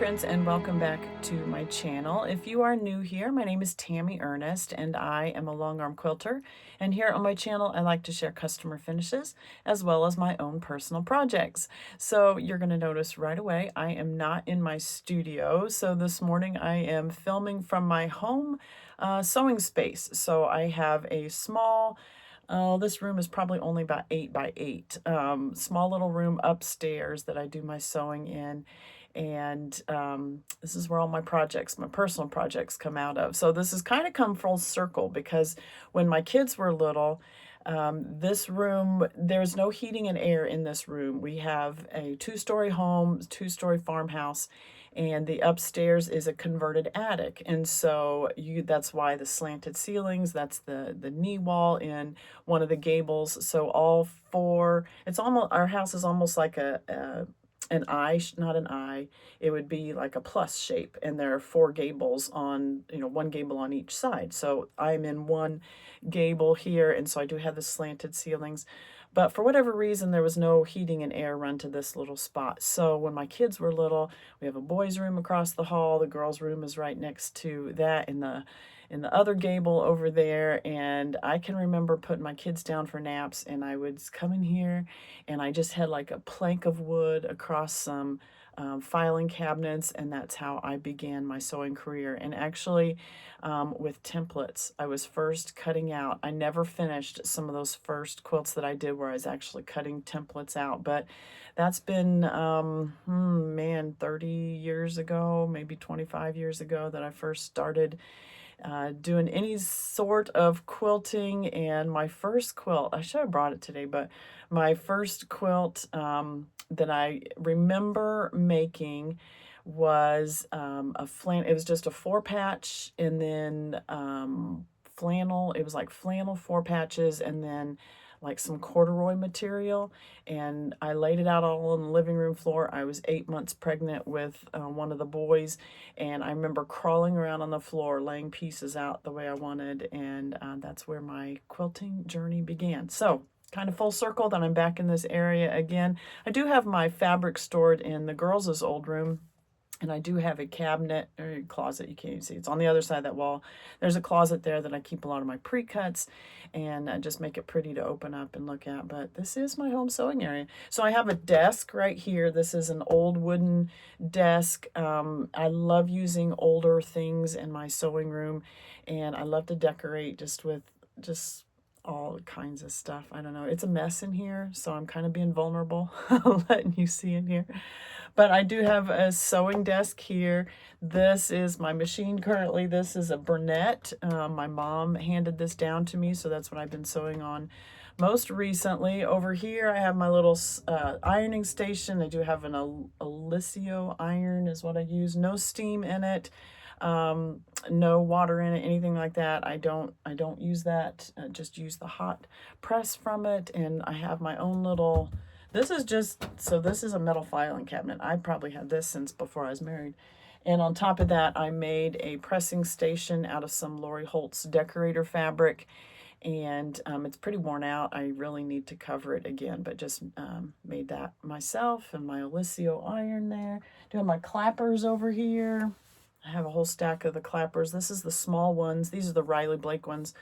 friends, and welcome back to my channel. If you are new here, my name is Tammie Ernest and I am a long arm quilter, and here on my channel I like to share customer finishes as well as my own personal projects. So you're going to notice right away I am not in my studio. So this morning I am filming from my home sewing space. So I have a small this room is probably only about 8 by 8. Small little room upstairs that I do my sewing in. And this is where all my projects, my personal projects, come out of. So this has kind of come full circle because when my kids were little, this room, there's no heating and air in this room. We have a two-story home, two-story farmhouse, and the upstairs is a converted attic. And so that's why the slanted ceilings, that's the knee wall in one of the gables. So all four, it's almost, our house is almost like an eye, not an eye, it would be like a plus shape, and there are four gables on, one gable on each side. So I'm in one gable here, and so I do have the slanted ceilings. But for whatever reason, there was no heating and air run to this little spot. So when my kids were little, we have a boys' room across the hall. The girls' room is right next to that in the other gable over there. And I can remember putting my kids down for naps, and I would come in here, and I just had like a plank of wood across some filing cabinets, and that's how I began my sewing career. And actually, with templates, I was first cutting out. I never finished some of those first quilts that I did where I was actually cutting templates out, but that's been, man, 30 years ago, maybe 25 years ago that I first started doing any sort of quilting. And my first quilt, I should have brought it today, but my first quilt that I remember making was a flannel. It was just a 4-patch, and then flannel. It was like flannel 4 patches, and then like some corduroy material, and I laid it out all on the living room floor. I was 8 months pregnant with one of the boys, and I remember crawling around on the floor, laying pieces out the way I wanted, and that's where my quilting journey began. So kind of full circle that I'm back in this area again. I do have my fabric stored in the girls' old room, and I do have a cabinet or a closet. You can't even see. It's on the other side of that wall. There's a closet there that I keep a lot of my pre-cuts, and just make it pretty to open up and look at. But this is my home sewing area. So I have a desk right here. This is an old wooden desk. I love using older things in my sewing room, and I love to decorate just with all kinds of stuff. I don't know. It's a mess in here, so I'm kind of being vulnerable, letting you see in here. But I do have a sewing desk here. This is my machine currently. This is a Burnett. My mom handed this down to me, so that's what I've been sewing on most recently. Over here, I have my little ironing station. I do have an Alicio iron is what I use. No steam in it. No water in it, anything like that. I don't use that. Just use the hot press from it. And I have my own little, this is a metal filing cabinet. I probably had this since before I was married. And on top of that, I made a pressing station out of some Lori Holt's decorator fabric. And it's pretty worn out. I really need to cover it again, but just made that myself. And my Alicio iron there. Do have my clappers over here. I have a whole stack of the clappers. This is the small ones. These are the Riley Blake ones.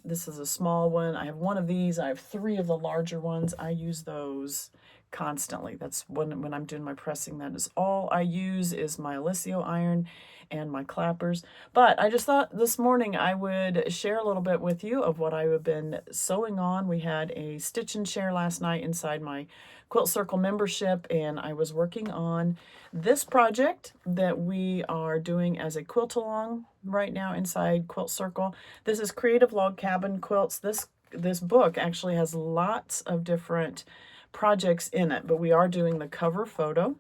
This is a small one. I have one of these. I have 3 of the larger ones. I use those constantly. That's when I'm doing my pressing. That is all I use is my Alicio iron and my clappers. But I just thought this morning I would share a little bit with you of what I have been sewing on. We had a stitch and share last night inside my Quilt Circle membership, and I was working on this project that we are doing as a quilt along right now inside Quilt Circle. This is Creative Log Cabin Quilts. This book actually has lots of different projects in it, but we are doing the cover photo.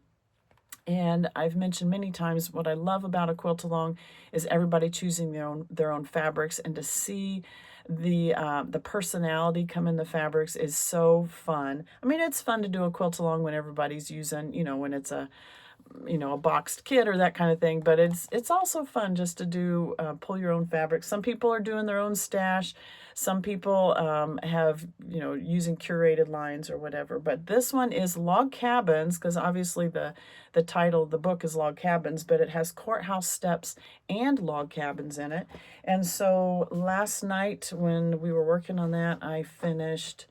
And I've mentioned many times what I love about a quilt along is everybody choosing their own fabrics, and to see the personality come in the fabrics is so fun. I mean, it's fun to do a quilt along when everybody's using, when it's a you know, a boxed kit or that kind of thing, but it's also fun just to do, pull your own fabric. Some people are doing their own stash. Some people have, you know, using curated lines or whatever, but this one is Log Cabins, because obviously the title of the book is Log Cabins, but it has courthouse steps and log cabins in it. And so last night when we were working on that, I finished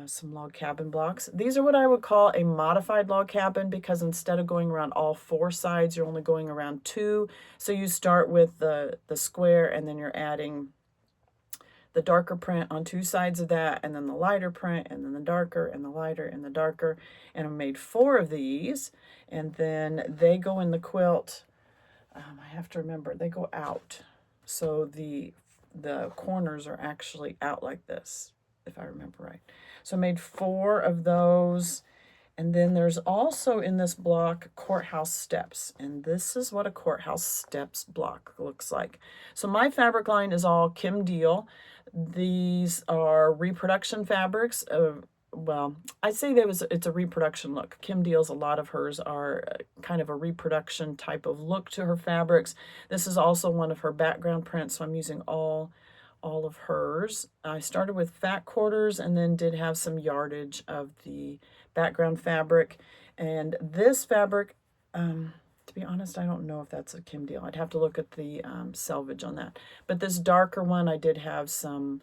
some log cabin blocks. These are what I would call a modified log cabin, because instead of going around all four sides, you're only going around two. So you start with the square, and then you're adding the darker print on two sides of that, and then the lighter print, and then the darker, and the lighter, and the darker. And I made 4 of these, and then they go in the quilt. I have to remember, they go out. So the corners are actually out like this, if I remember right. So I made 4 of those. And then there's also in this block courthouse steps. And this is what a courthouse steps block looks like. So my fabric line is all Kim Deal. These are reproduction fabrics. Well, I'd say it's a reproduction look. Kim Deal's, a lot of hers are kind of a reproduction type of look to her fabrics. This is also one of her background prints, so I'm using all of hers. I started with fat quarters and then did have some yardage of the background fabric. And this fabric, to be honest, I don't know if that's a Kim Deal. I'd have to look at the selvage on that. But this darker one, I did have some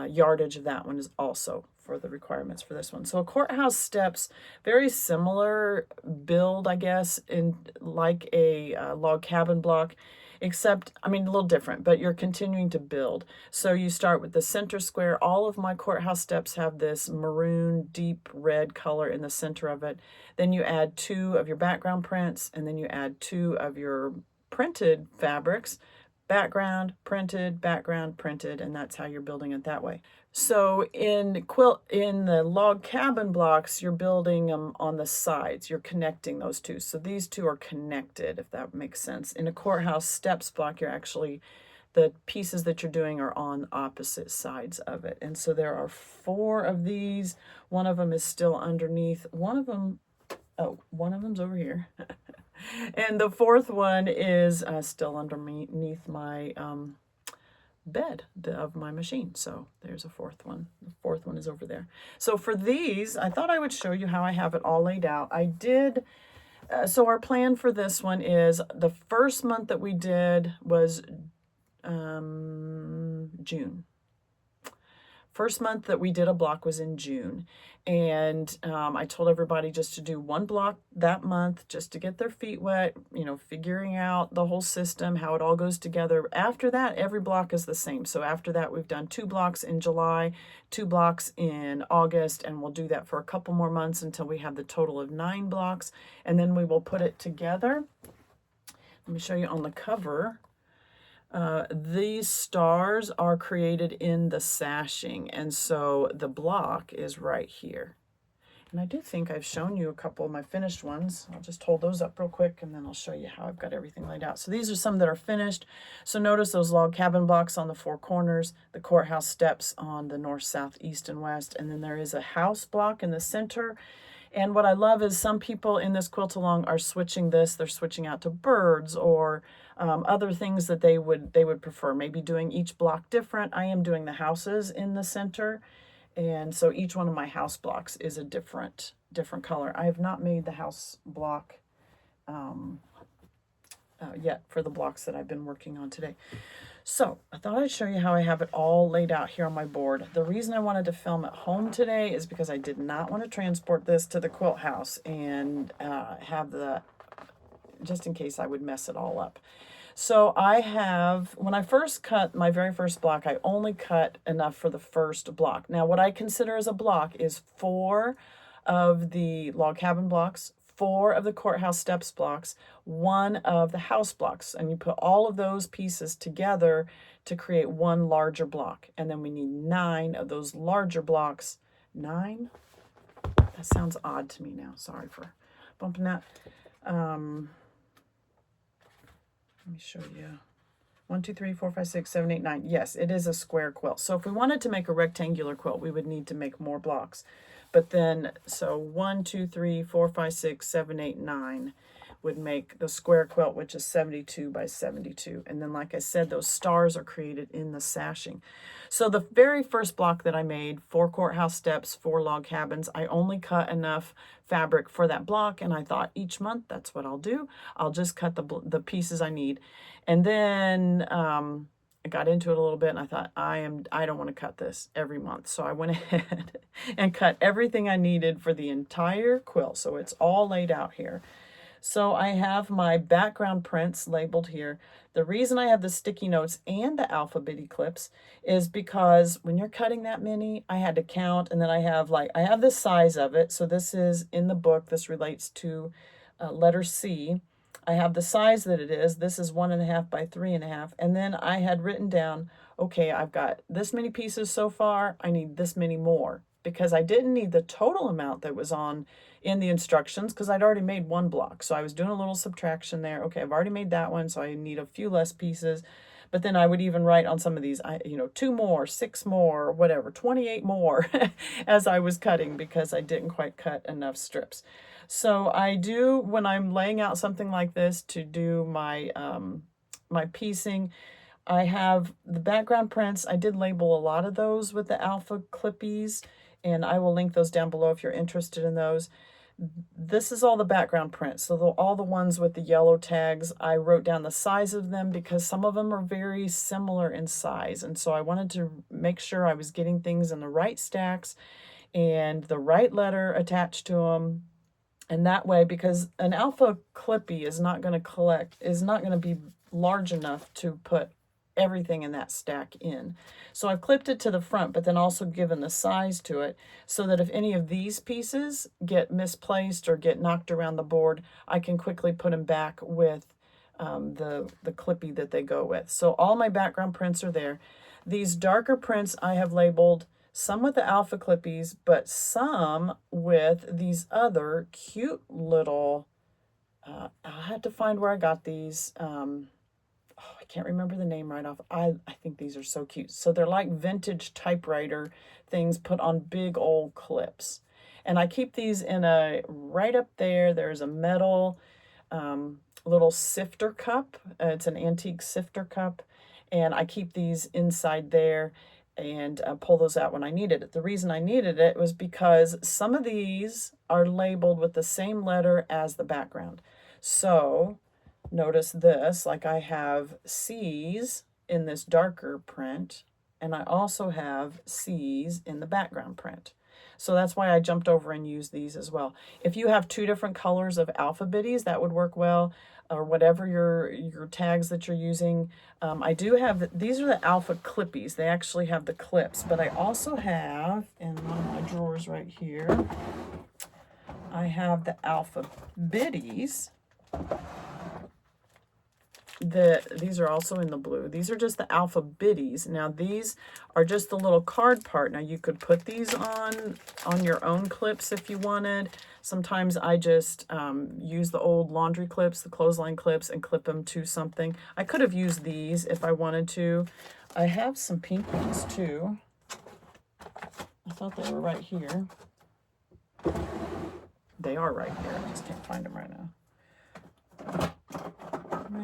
yardage of that one is also for the requirements for this one. So a courthouse steps, very similar build, I guess, in like a log cabin block, except, I mean, a little different, but you're continuing to build. So you start with the center square. All of my courthouse steps have this maroon, deep red color in the center of it. Then you add 2 of your background prints, and then you add 2 of your printed fabrics, background, printed, and that's how you're building it that way. So in the log cabin blocks, you're building them on the sides. You're connecting those two. So these two are connected, if that makes sense. In a courthouse steps block, you're actually, the pieces that you're doing are on opposite sides of it. And so there are 4 of these. One of them is still underneath. One of them's over here. And the 4th one is still underneath my bed of my machine. So there's a 4th one. The 4th one is over there. So for these, I thought I would show you how I have it all laid out. I did, so our plan for this one is the first month that we did was June. First month that we did a block was in June. And I told everybody just to do 1 block that month, just to get their feet wet, you know, figuring out the whole system, how it all goes together. After that, every block is the same. So after that, we've done 2 blocks in July, 2 blocks in August, and we'll do that for a couple more months until we have the total of 9 blocks. And then we will put it together. Let me show you on the cover. These stars are created in the sashing, and so the block is right here. And I do think I've shown you a couple of my finished ones. I'll just hold those up real quick, and then I'll show you how I've got everything laid out. So these are some that are finished. So notice those log cabin blocks on the 4 corners, the courthouse steps on the north, south, east, and west, and then there is a house block in the center. And what I love is some people in this quilt along are switching this. They're switching out to birds or other things that they would prefer. Maybe doing each block different. I am doing the houses in the center. And so each one of my house blocks is a different color. I have not made the house block yet for the blocks that I've been working on today. So I thought I'd show you how I have it all laid out here on my board. The reason I wanted to film at home today is because I did not want to transport this to the quilt house and have just in case I would mess it all up. So I have, when I first cut my very first block, I only cut enough for the first block. Now what I consider as a block is 4 of the log cabin blocks, 4 of the courthouse steps blocks, 1 of the house blocks, and you put all of those pieces together to create 1 larger block. And then we need 9 of those larger blocks. 9? That sounds odd to me now. Sorry for bumping that. Let me show you. 1, 2, 3, 4, 5, 6, 7, 8, 9. Yes, it is a square quilt. So if we wanted to make a rectangular quilt, we would need to make more blocks. But then, so 1, 2, 3, 4, 5, 6, 7, 8, 9. would make the square quilt, which is 72 by 72. And then, like I said, those stars are created in the sashing. So the very first block that I made, 4 courthouse steps, 4 log cabins, I only cut enough fabric for that block, and I thought each month that's what I'll do. I'll just cut the pieces I need. And then I got into it a little bit, and I thought, I don't want to cut this every month. So I went ahead and cut everything I needed for the entire quilt. So it's all laid out here. So I have my background prints labeled here. The reason I have the sticky notes and the alpha bitty clips is because when you're cutting that many, I had to count, and then I have the size of it. So this is in the book. This relates to letter C. I have the size that it is. This is 1.5 by 3.5. And then I had written down, okay, I've got this many pieces so far. I need this many more, because I didn't need the total amount that was in the instructions, because I'd already made 1 block. So I was doing a little subtraction there. Okay, I've already made that one, so I need a few less pieces. But then I would even write on some of these, 2 more, 6 more, whatever, 28 more as I was cutting, because I didn't quite cut enough strips. So I do, when I'm laying out something like this to do my my piecing, I have the background prints. I did label a lot of those with the alpha clippies, and I will link those down below if you're interested in those. This is all the background prints. So all the ones with the yellow tags, I wrote down the size of them because some of them are very similar in size. And so I wanted to make sure I was getting things in the right stacks and the right letter attached to them. And that way, because an alpha clippy is not going to be large enough to put everything in that stack in. So I've clipped it to the front, but then also given the size to it so that if any of these pieces get misplaced or get knocked around the board, I can quickly put them back with the clippy that they go with. So all my background prints are there. These darker prints I have labeled, some with the alpha clippies, but some with these other cute little, I had to find where I got these. I can't remember the name right off. I think these are so cute. So they're like vintage typewriter things put on big old clips. And I keep these in right up there, there's a metal little sifter cup. It's an antique sifter cup. And I keep these inside there and pull those out when I needed it. The reason I needed it was because some of these are labeled with the same letter as the background. So notice this, like I have C's in this darker print, and I also have C's in the background print. So that's why I jumped over and used these as well. If you have 2 different colors of alpha bitties, that would work well, or whatever your tags that you're using. I do have, these are the alpha clippies. They actually have the clips, but I also have, in one of my drawers right here, I have the alpha bitties. These are also in the blue. These are just the alpha bitties. Now these are just the little card part. Now you could put these on your own clips if you wanted. Sometimes I just use the old laundry clips, the clothesline clips, and clip them to something. I could have used these if I wanted to. I have some pink ones too. I thought they were right here. They are right here. I just can't find them right now.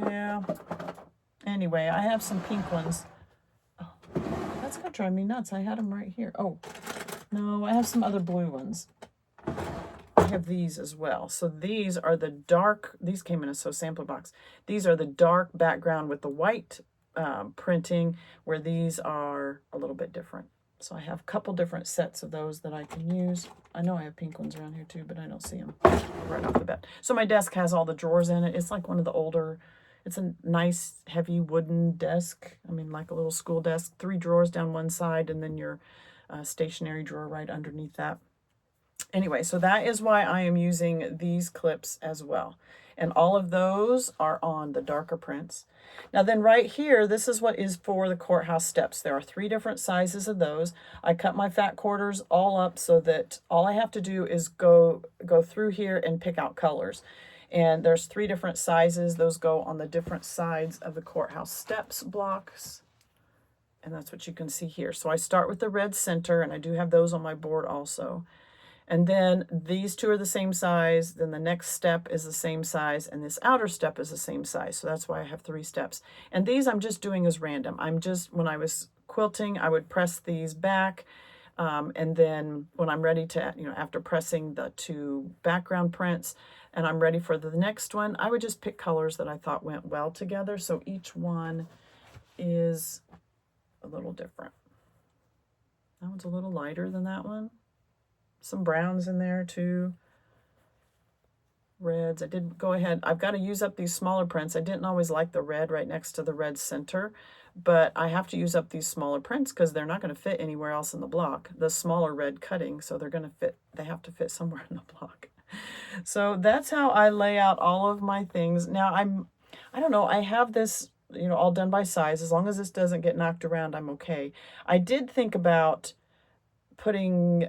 Yeah. Anyway, I have some pink ones. Oh, that's going to drive me nuts. I had them right here. Oh, no, I have some other blue ones. I have these as well. So these are the dark, these came in a sampler box. These are the dark background with the white printing, where these are a little bit different. So I have a couple different sets of those that I can use. I know I have pink ones around here too, but I don't see them right off the bat. So my desk has all the drawers in it. It's like one of the older, it's a nice heavy wooden desk. I mean, like a little school desk, 3 drawers down one side, and then your stationery drawer right underneath that. Anyway, so that is why I am using these clips as well. And all of those are on the darker prints. Now then right here, this is what is for the courthouse steps. There are 3 different sizes of those. I cut my fat quarters all up so that all I have to do is go through here and pick out colors. And there's 3 different sizes. Those go on the different sides of the courthouse steps blocks. And that's what you can see here. So I start with the red center, and I do have those on my board also. And then these two are the same size, then the next step is the same size, and this outer step is the same size. So that's why I have 3 steps. And these I'm just doing as random. When I was quilting, I would press these back, and then when I'm ready to, after pressing the 2 background prints, and I'm ready for the next one, I would just pick colors that I thought went well together. So each one is a little different. That one's a little lighter than that one. Some browns in there too. Reds. I did go ahead. I've got to use up these smaller prints. I didn't always like the red right next to the red center, but I have to use up these smaller prints because they're not going to fit anywhere else in the block. The smaller red cutting, so they're going to fit. They have to fit somewhere in the block. So that's how I lay out all of my things. Now I don't know. I have this, all done by size. As long as this doesn't get knocked around, I'm okay. I did think about putting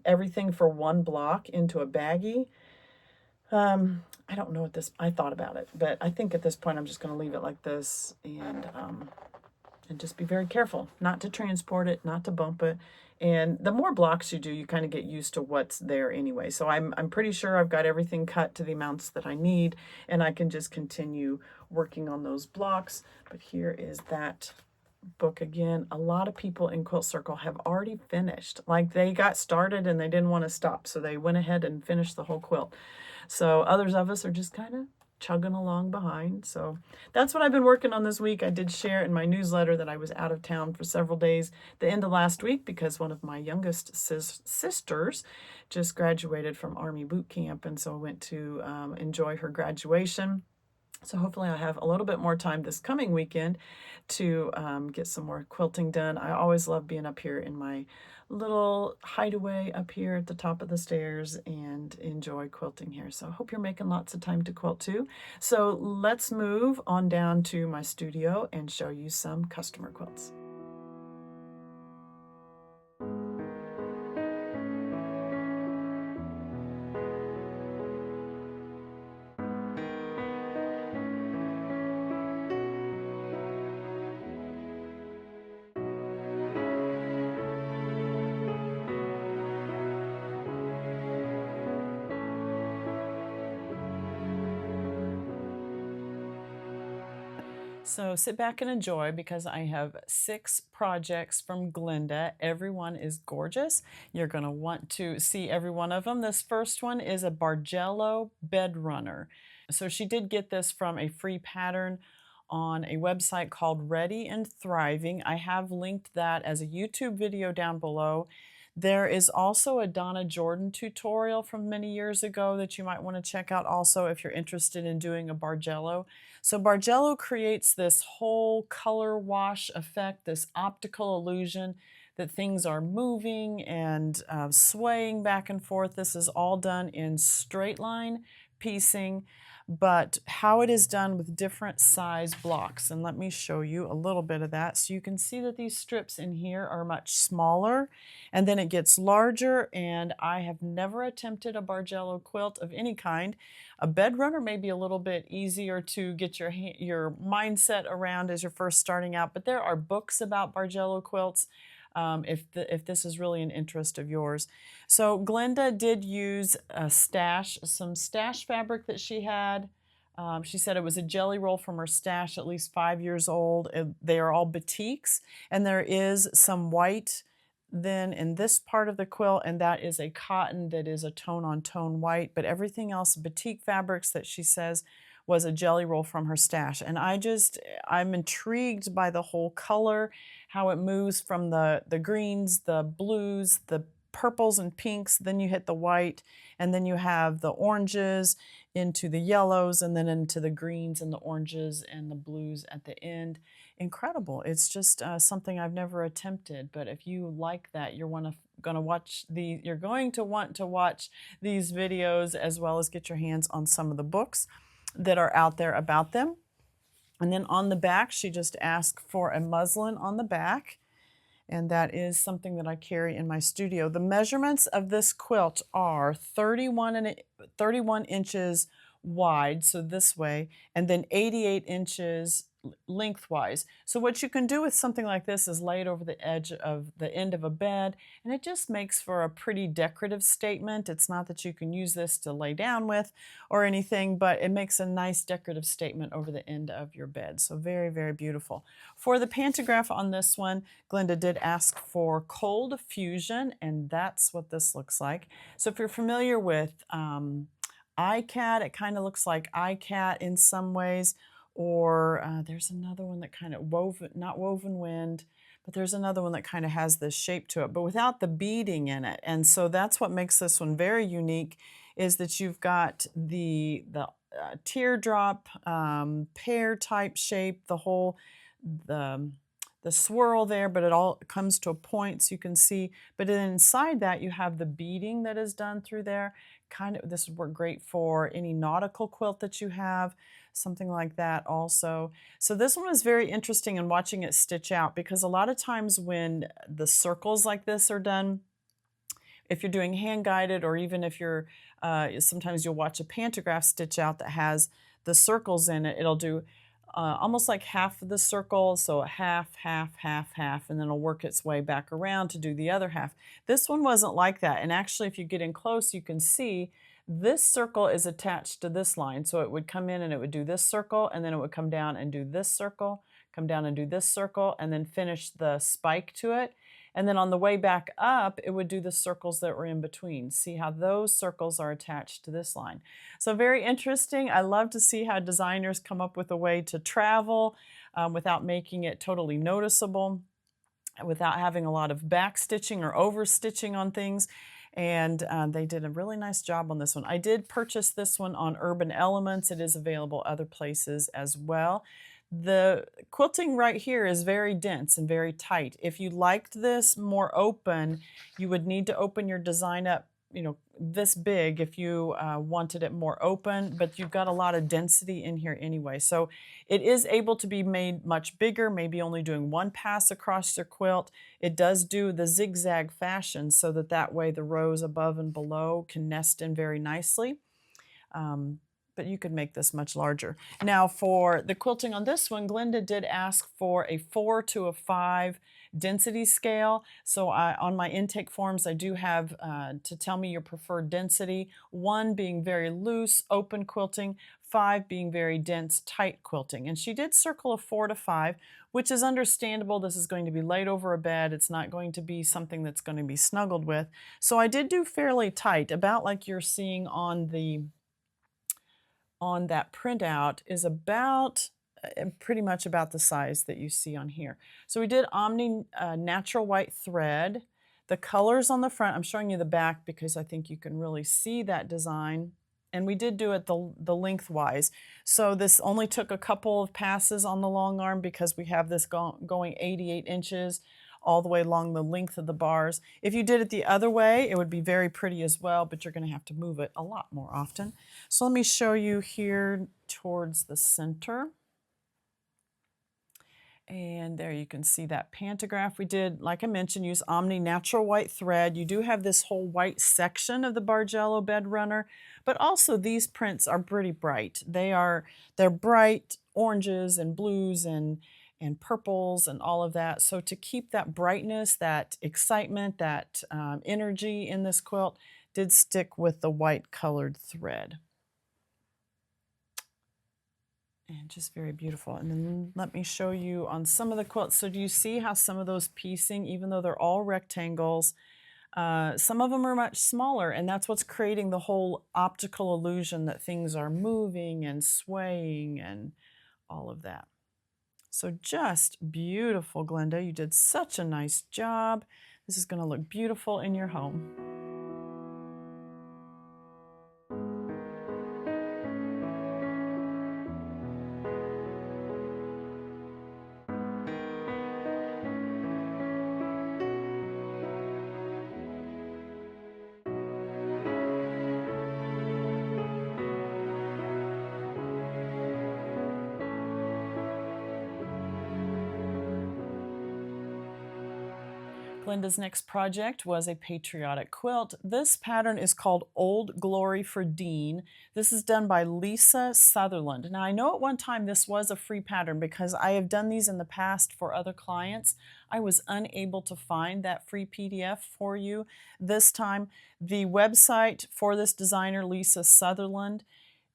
everything for one block into a baggie. I don't know I thought about it, but I think at this point I'm just going to leave it like this and just be very careful not to transport it, not to bump it. And the more blocks you do, you kind of get used to what's there anyway. So I'm pretty sure I've got everything cut to the amounts that I need, and I can just continue working on those blocks. But here is that book again. A lot of people in Quilt Circle have already finished. Like, they got started and they didn't want to stop, so they went ahead and finished the whole quilt. So others of us are just kind of chugging along behind. So that's what I've been working on this week. I did share in my newsletter that I was out of town for several days the end of last week because one of my youngest sisters just graduated from Army boot camp, and so I went to enjoy her graduation. So hopefully I'll have a little bit more time this coming weekend to get some more quilting done. I always love being up here in my little hideaway up here at the top of the stairs and enjoy quilting here. So I hope you're making lots of time to quilt too. So let's move on down to my studio and show you some customer quilts. So sit back and enjoy because I have 6 projects from Glenda. Everyone is gorgeous. You're going to want to see every one of them. This first one is a Bargello bed runner. So she did get this from a free pattern on a website called Ready and Thriving. I have linked that as a YouTube video down below. There is also a Donna Jordan tutorial from many years ago that you might want to check out also if you're interested in doing a Bargello. So Bargello creates this whole color wash effect, this optical illusion that things are moving and swaying back and forth. This is all done in straight line piecing, but how it is done with different size blocks. And let me show you a little bit of that. So you can see that these strips in here are much smaller, and then it gets larger, and I have never attempted a Bargello quilt of any kind. A bed runner may be a little bit easier to get your mindset around as you're first starting out, but there are books about Bargello quilts if this is really an interest of yours. So Glenda did use some stash fabric that she had. She said it was a jelly roll from her stash, at least 5 years old. They are all batiks, and there is some white then in this part of the quilt, and that is a cotton that is a tone-on-tone white, but everything else, batik fabrics that she says was a jelly roll from her stash. And I'm intrigued by the whole color, how it moves from the greens, the blues, the purples and pinks, then you hit the white, and then you have the oranges into the yellows, and then into the greens and the oranges and the blues at the end. Incredible. It's just something I've never attempted, but if you like that, you're going to want to watch these videos as well as get your hands on some of the books that are out there about them. And then on the back, she just asked for a muslin on the back, and that is something that I carry in my studio. The measurements of this quilt are 31 inches wide, so this way, and then 88 inches lengthwise. So what you can do with something like this is lay it over the edge of the end of a bed, and it just makes for a pretty decorative statement. It's not that you can use this to lay down with or anything, but it makes a nice decorative statement over the end of your bed. So very, very beautiful. For the pantograph on this one, Glenda did ask for cold fusion, and that's what this looks like. So if you're familiar with iCat, it kind of looks like iCat in some ways, or there's another one that kind of not woven wind, but there's another one that kind of has this shape to it, but without the beading in it. And so that's what makes this one very unique, is that you've got the teardrop pear type shape, the the swirl there, but it all comes to a point so you can see. But then inside that you have the beading that is done through there. This would work great for any nautical quilt that you have, something like that also. So this one is very interesting in watching it stitch out, because a lot of times when the circles like this are done, if you're doing hand guided, or even if you're, sometimes you'll watch a pantograph stitch out that has the circles in it, it'll do almost like half of the circle, so half, half, half, half, and then it'll work its way back around to do the other half. This one wasn't like that, and actually if you get in close, you can see this circle is attached to this line, so it would come in and it would do this circle, and then it would come down and do this circle, come down and do this circle, and then finish the spike to it. And then on the way back up, it would do the circles that were in between. See how those circles are attached to this line. So very interesting. I love to see how designers come up with a way to travel without making it totally noticeable, without having a lot of back stitching or over stitching on things. And they did a really nice job on this one. I did purchase this one on Urban Elements. It is available other places as well. The quilting right here is very dense and very tight. If you liked this more open, you would need to open your design up, you know, this big if you wanted it more open, but you've got a lot of density in here anyway. So it is able to be made much bigger, maybe only doing one pass across your quilt. It does do the zigzag fashion so that way the rows above and below can nest in very nicely. But you could make this much larger. Now for the quilting on this one, Glenda did ask for a 4 to a 5 density scale. So on my intake forms, I do have to tell me your preferred density. 1 being very loose, open quilting, 5 being very dense, tight quilting. And she did circle a 4 to 5, which is understandable. This is going to be laid over a bed. It's not going to be something that's going to be snuggled with. So I did do fairly tight, about like you're seeing on that printout, is about pretty much about the size that you see on here. So we did Omni natural white thread. The colors on the front, I'm showing you the back because I think you can really see that design. And we did do it the lengthwise. So this only took a couple of passes on the long arm because we have this going 88 inches all the way along the length of the bars. If you did it the other way, it would be very pretty as well, but you're going to have to move it a lot more often. So let me show you here towards the center. And there you can see that pantograph. We did, like I mentioned, use Omni natural white thread. You do have this whole white section of the Bargello bed runner, but also these prints are pretty bright. They're bright oranges and blues and purples and all of that. So to keep that brightness, that excitement, that energy in this quilt, did stick with the white colored thread. And just very beautiful. And then let me show you on some of the quilts. So do you see how some of those piecing, even though they're all rectangles, some of them are much smaller, and that's what's creating the whole optical illusion that things are moving and swaying and all of that. So just beautiful, Glenda. You did such a nice job. This is going to look beautiful in your home. Glenda's next project was a patriotic quilt. This pattern is called Old Glory for Dean. This is done by Lisa Sutherland. Now I know at one time this was a free pattern because I have done these in the past for other clients. I was unable to find that free PDF for you this time. The website for this designer, Lisa Sutherland,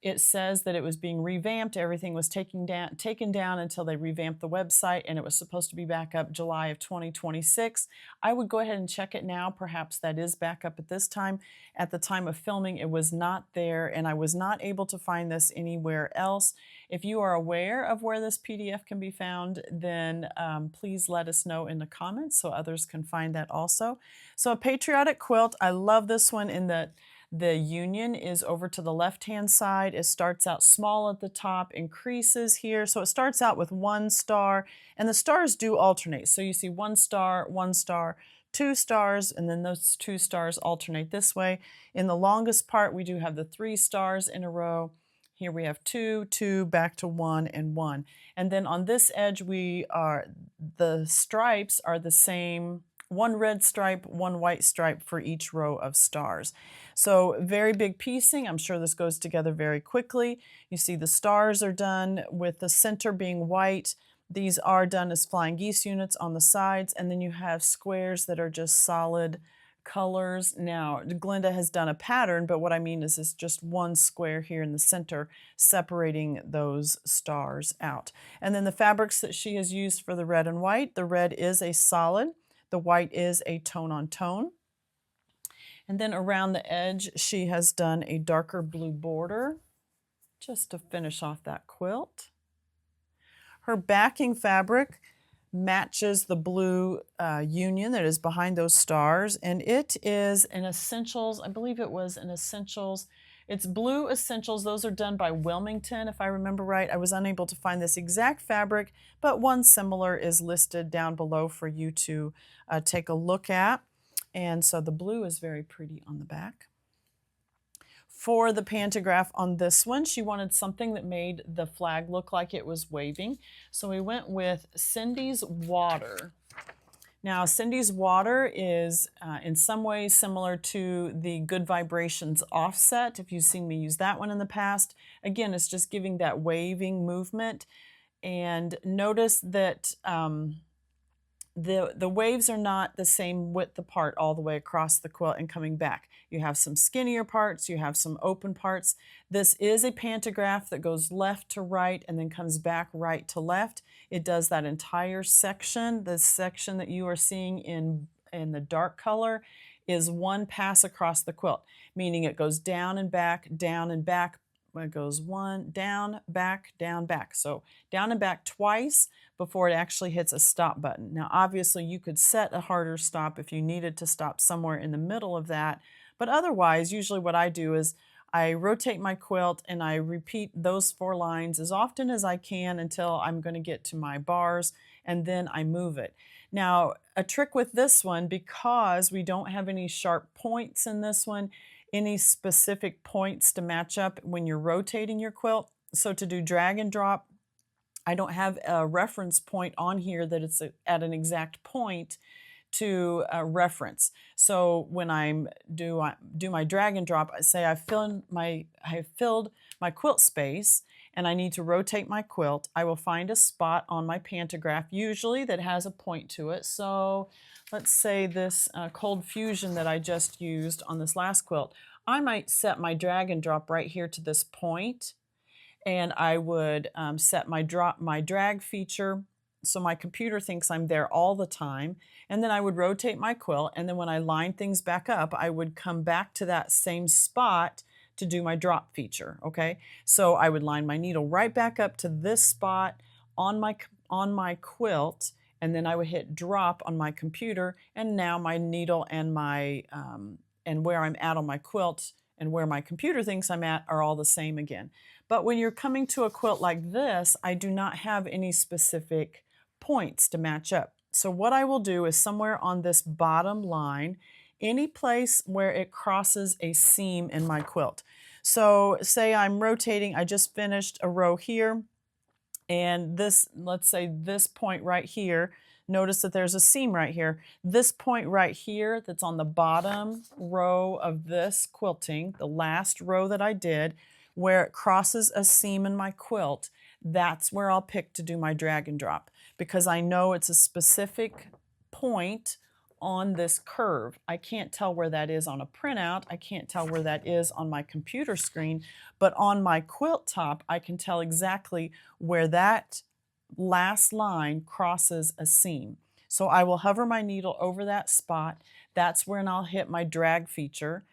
it says that it was being revamped. Everything was taken down until they revamped the website, and it was supposed to be back up July of 2026. I would go ahead and check it now. Perhaps that is back up at this time. At the time of filming, it was not there, and I was not able to find this anywhere else. If you are aware of where this PDF can be found, then please let us know in the comments so others can find that also. So a patriotic quilt, I love this one in that the union is over to the left-hand side. It starts out small at the top, increases here. So it starts out with 1 star, and the stars do alternate. So you see 1 star, 1 star, 2 stars, and then those 2 stars alternate this way. In the longest part, we do have the 3 stars in a row. Here we have 2, 2, back to 1, and 1. And then on this edge, the stripes are the same. 1 red stripe, 1 white stripe for each row of stars. So very big piecing. I'm sure this goes together very quickly. You see the stars are done with the center being white. These are done as flying geese units on the sides, and then you have squares that are just solid colors. Now, Glenda has done a pattern, but what I mean is it's just 1 square here in the center separating those stars out. And then the fabrics that she has used for the red and white, the red is a solid. The white is a tone-on-tone. And then around the edge, she has done a darker blue border just to finish off that quilt. Her backing fabric matches the blue union that is behind those stars, and it is an Essentials. I believe it was an Essentials. It's blue Essentials. Those are done by Wilmington, if I remember right. I was unable to find this exact fabric, but one similar is listed down below for you to take a look at. And so the blue is very pretty on the back. For the pantograph on this one, she wanted something that made the flag look like it was waving. So we went with Cindy's Water. Now, Cindy's Water is in some ways similar to the Good Vibrations Offset, if you've seen me use that one in the past. Again, it's just giving that waving movement. And notice that the waves are not the same width apart all the way across the quilt and coming back. You have some skinnier parts, you have some open parts. This is a pantograph that goes left to right and then comes back right to left. It does that entire section. The section that you are seeing in the dark color is 1 pass across the quilt, meaning it goes down and back, down and back. It goes 1, down, back, down, back. So down and back twice before it actually hits a stop button. Now, obviously, you could set a harder stop if you needed to stop somewhere in the middle of that. But otherwise, usually what I do is I rotate my quilt and I repeat those 4 lines as often as I can until I'm going to get to my bars, and then I move it. Now, a trick with this one, because we don't have any sharp points in this one, any specific points to match up when you're rotating your quilt. So to do drag and drop, I don't have a reference point on here that it's at an exact point to reference. So when I do my drag and drop, I say I've filled my quilt space and I need to rotate my quilt. I will find a spot on my pantograph, usually that has a point to it. So let's say this Cold Fusion that I just used on this last quilt. I might set my drag and drop right here to this point, and I would set my drag feature so my computer thinks I'm there all the time, and then I would rotate my quilt, and then when I line things back up, I would come back to that same spot to do my drop feature, okay? So I would line my needle right back up to this spot on my quilt, and then I would hit drop on my computer, and now my needle and my and where I'm at on my quilt and where my computer thinks I'm at are all the same again. But when you're coming to a quilt like this, I do not have any specific points to match up. So what I will do is somewhere on this bottom line, any place where it crosses a seam in my quilt. So say I'm rotating, I just finished a row here, and this, let's say this point right here, notice that there's a seam right here. This point right here that's on the bottom row of this quilting, the last row that I did, where it crosses a seam in my quilt, that's where I'll pick to do my drag and drop, because I know it's a specific point on this curve. I can't tell where that is on a printout. I can't tell where that is on my computer screen, but on my quilt top, I can tell exactly where that last line crosses a seam. So I will hover my needle over that spot. That's when I'll hit my drag feature.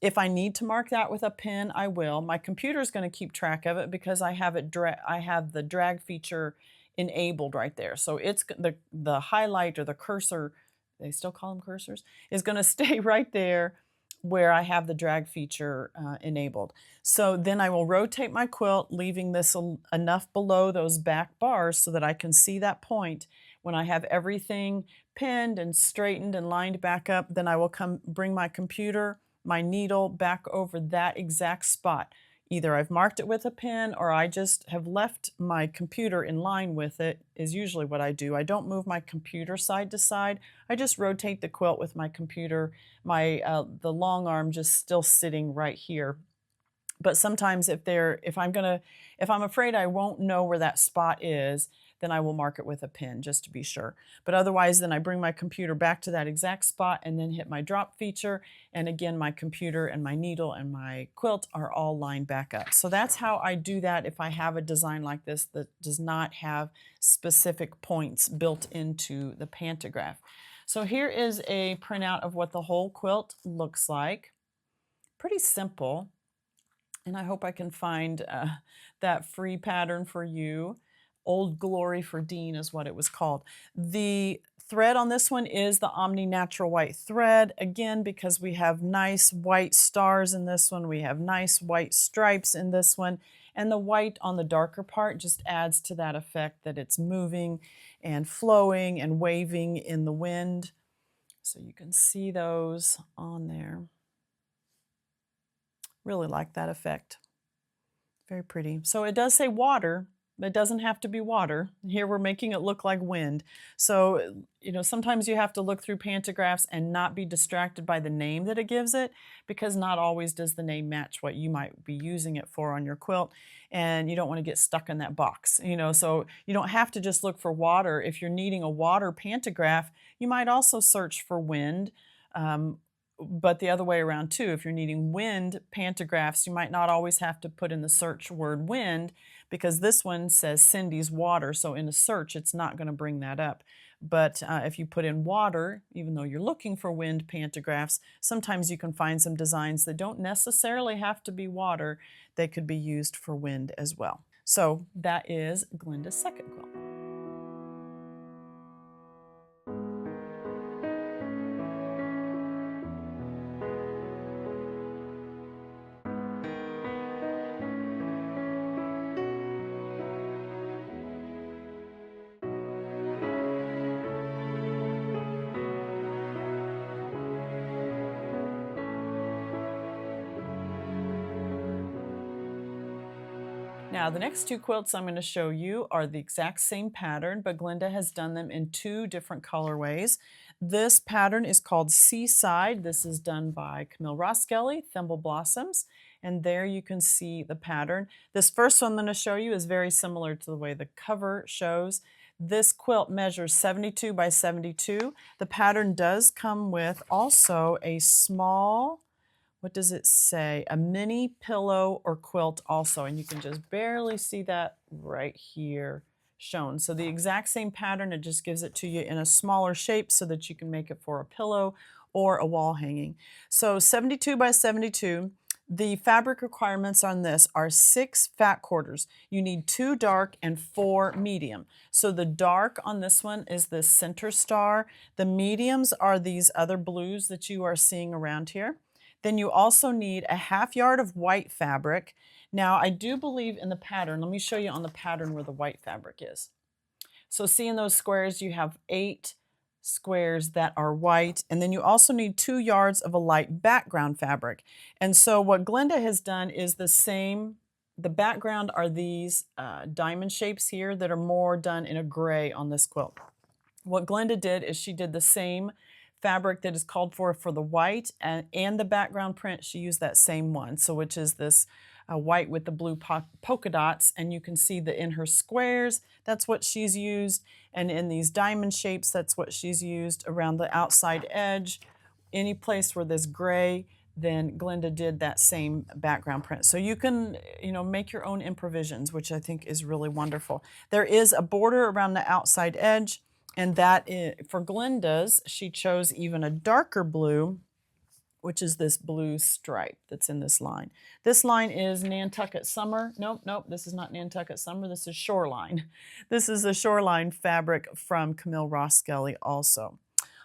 If I need to mark that with a pen, I will. My computer is going to keep track of it because I have the drag feature enabled right there. So it's the highlight or the cursor, they still call them cursors, is going to stay right there where I have the drag feature enabled. So then I will rotate my quilt, leaving this enough below those back bars so that I can see that point. When I have everything pinned and straightened and lined back up, then I will bring my computer, my needle back over that exact spot. Either I've marked it with a pen or I just have left my computer in line with it, is usually what I do. I don't move my computer side to side. I just rotate the quilt with my computer, the long arm just still sitting right here. But sometimes if I'm afraid I won't know where that spot is, then I will mark it with a pin just to be sure. But otherwise, then I bring my computer back to that exact spot and then hit my drop feature. And again, my computer and my needle and my quilt are all lined back up. So that's how I do that if I have a design like this that does not have specific points built into the pantograph. So here is a printout of what the whole quilt looks like. Pretty simple. And I hope I can find that free pattern for you. Old Glory for Dean is what it was called. The thread on this one is the Omni Natural White thread. Again, because we have nice white stars in this one, we have nice white stripes in this one, and the white on the darker part just adds to that effect that it's moving and flowing and waving in the wind. So you can see those on there. Really like that effect. Very pretty. So it does say water, but it doesn't have to be water. Here we're making it look like wind. So, sometimes you have to look through pantographs and not be distracted by the name that it gives it, because not always does the name match what you might be using it for on your quilt, and you don't want to get stuck in that box. So you don't have to just look for water. If you're needing a water pantograph, you might also search for wind. But the other way around too, if you're needing wind pantographs, you might not always have to put in the search word wind, because this one says Cindy's water, so in a search it's not going to bring that up. But if you put in water, even though you're looking for wind pantographs, sometimes you can find some designs that don't necessarily have to be water. They could be used for wind as well. So that is Glenda's second quilt. Now the next two quilts I'm going to show you are the exact same pattern, but Glenda has done them in two different colorways. This pattern is called Seaside. This is done by Camille Roskelley, Thimble Blossoms, and there you can see the pattern. This first one I'm going to show you is very similar to the way the cover shows. This quilt measures 72 by 72. The pattern does come with also a small, what does it say? A mini pillow or quilt also, and you can just barely see that right here shown. So the exact same pattern, it just gives it to you in a smaller shape so that you can make it for a pillow or a wall hanging. So 72 by 72. The fabric requirements on this are 6 fat quarters. You need 2 dark and 4 medium. So the dark on this one is the center star. The mediums are these other blues that you are seeing around here. Then you also need a 1/2 yard of white fabric. Now I do believe in the pattern, let me show you on the pattern where the white fabric is. So see in those squares you have 8 squares that are white, and then you also need 2 yards of a light background fabric. And so what Glenda has done is the same. The background are these diamond shapes here that are more done in a gray on this quilt. What Glenda did is she did the same fabric that is called for the white and the background print. She used that same one, so which is this white with the blue polka dots, and you can see that in her squares, that's what she's used, and in these diamond shapes, that's what she's used around the outside edge. Any place where there's gray, then Glenda did that same background print. So you can, make your own improvisions, which I think is really wonderful. There is a border around the outside edge, and that is, for Glenda's, she chose even a darker blue, which is this blue stripe that's in this line. This line is Nantucket Summer. Nope, this is not Nantucket Summer. This is Shoreline. This is the Shoreline fabric from Camille Roskelley also.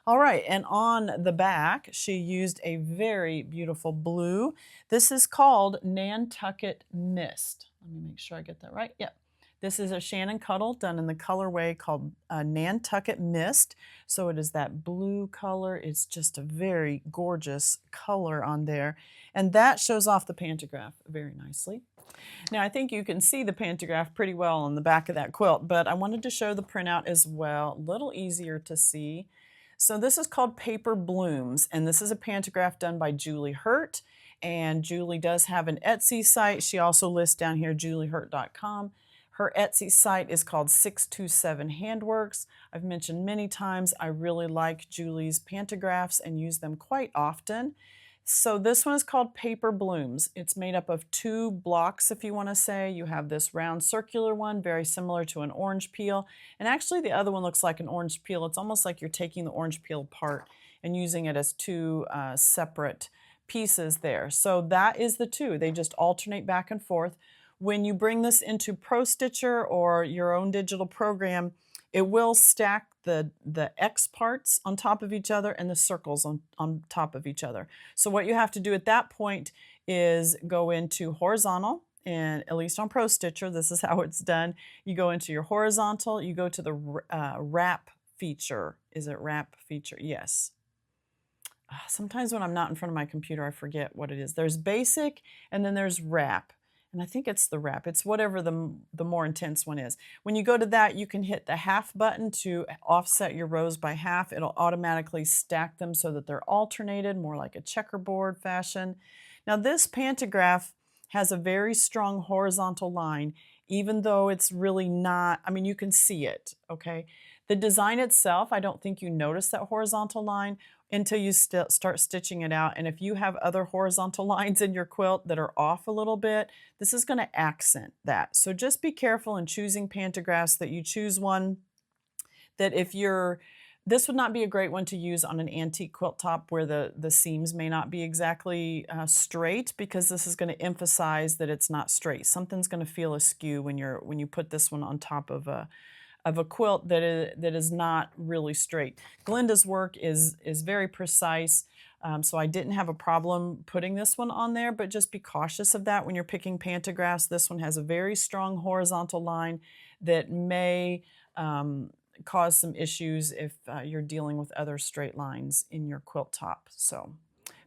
All right, and on the back, she used a very beautiful blue. This is called Nantucket Mist. Let me make sure I get that right. Yep. This is a Shannon Cuddle done in the colorway called Nantucket Mist. So it is that blue color. It's just a very gorgeous color on there. And that shows off the pantograph very nicely. Now I think you can see the pantograph pretty well on the back of that quilt, but I wanted to show the printout as well, a little easier to see. So this is called Paper Blooms, and this is a pantograph done by Julie Hurt. And Julie does have an Etsy site. She also lists down here juliehurt.com. Her Etsy site is called 627 Handworks. I've mentioned many times I really like Julie's pantographs and use them quite often. So this one is called Paper Blooms. It's made up of 2 blocks, if you want to say. You have this round circular one, very similar to an orange peel. And actually the other one looks like an orange peel. It's almost like you're taking the orange peel apart and using it as 2 separate pieces there. So that is the 2. They just alternate back and forth. When you bring this into Pro Stitcher or your own digital program, it will stack the X parts on top of each other and the circles on top of each other. So what you have to do at that point is go into horizontal, and at least on Pro Stitcher, this is how it's done. You go into your horizontal, you go to the wrap feature. Is it wrap feature? Yes. Sometimes when I'm not in front of my computer, I forget what it is. There's basic, and then there's wrap. And I think it's the wrap. It's whatever the more intense one is. When you go to that, you can hit the half button to offset your rows by half. It'll automatically stack them so that they're alternated, more like a checkerboard fashion. Now this pantograph has a very strong horizontal line, even though it's really not, I mean, you can see it, okay? The design itself, I don't think you notice that horizontal line until you start stitching it out. And if you have other horizontal lines in your quilt that are off a little bit, this is going to accent that. So just be careful in choosing pantographs that you choose one that this would not be a great one to use on an antique quilt top where the seams may not be exactly straight, because this is going to emphasize that it's not straight. Something's going to feel askew when you put this one on top of a quilt that is not really straight. Glenda's work is very precise, so I didn't have a problem putting this one on there, but just be cautious of that when you're picking pantographs. This one has a very strong horizontal line that may cause some issues if you're dealing with other straight lines in your quilt top. So,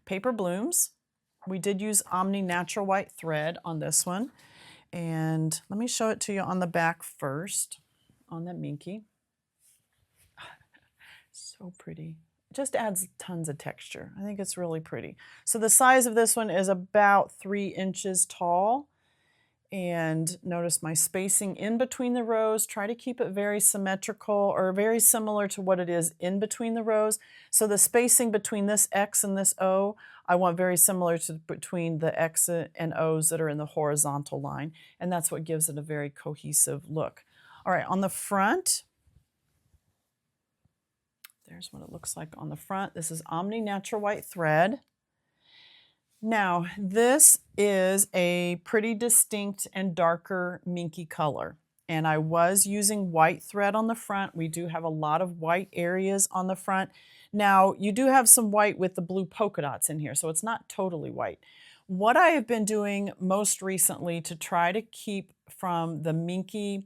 Paper Blooms. We did use Omni Natural White thread on this one, and let me show it to you on the back first. On that Minky. So pretty. Just adds tons of texture. I think it's really pretty. So the size of this one is about 3 inches tall. And notice my spacing in between the rows. Try to keep it very symmetrical or very similar to what it is in between the rows. So the spacing between this X and this O, I want very similar to between the X and O's that are in the horizontal line. And that's what gives it a very cohesive look. All right, on the front, there's what it looks like on the front. This is Omni Natural White thread. Now, this is a pretty distinct and darker minky color. And I was using white thread on the front. We do have a lot of white areas on the front. Now, you do have some white with the blue polka dots in here, so it's not totally white. What I have been doing most recently to try to keep from the minky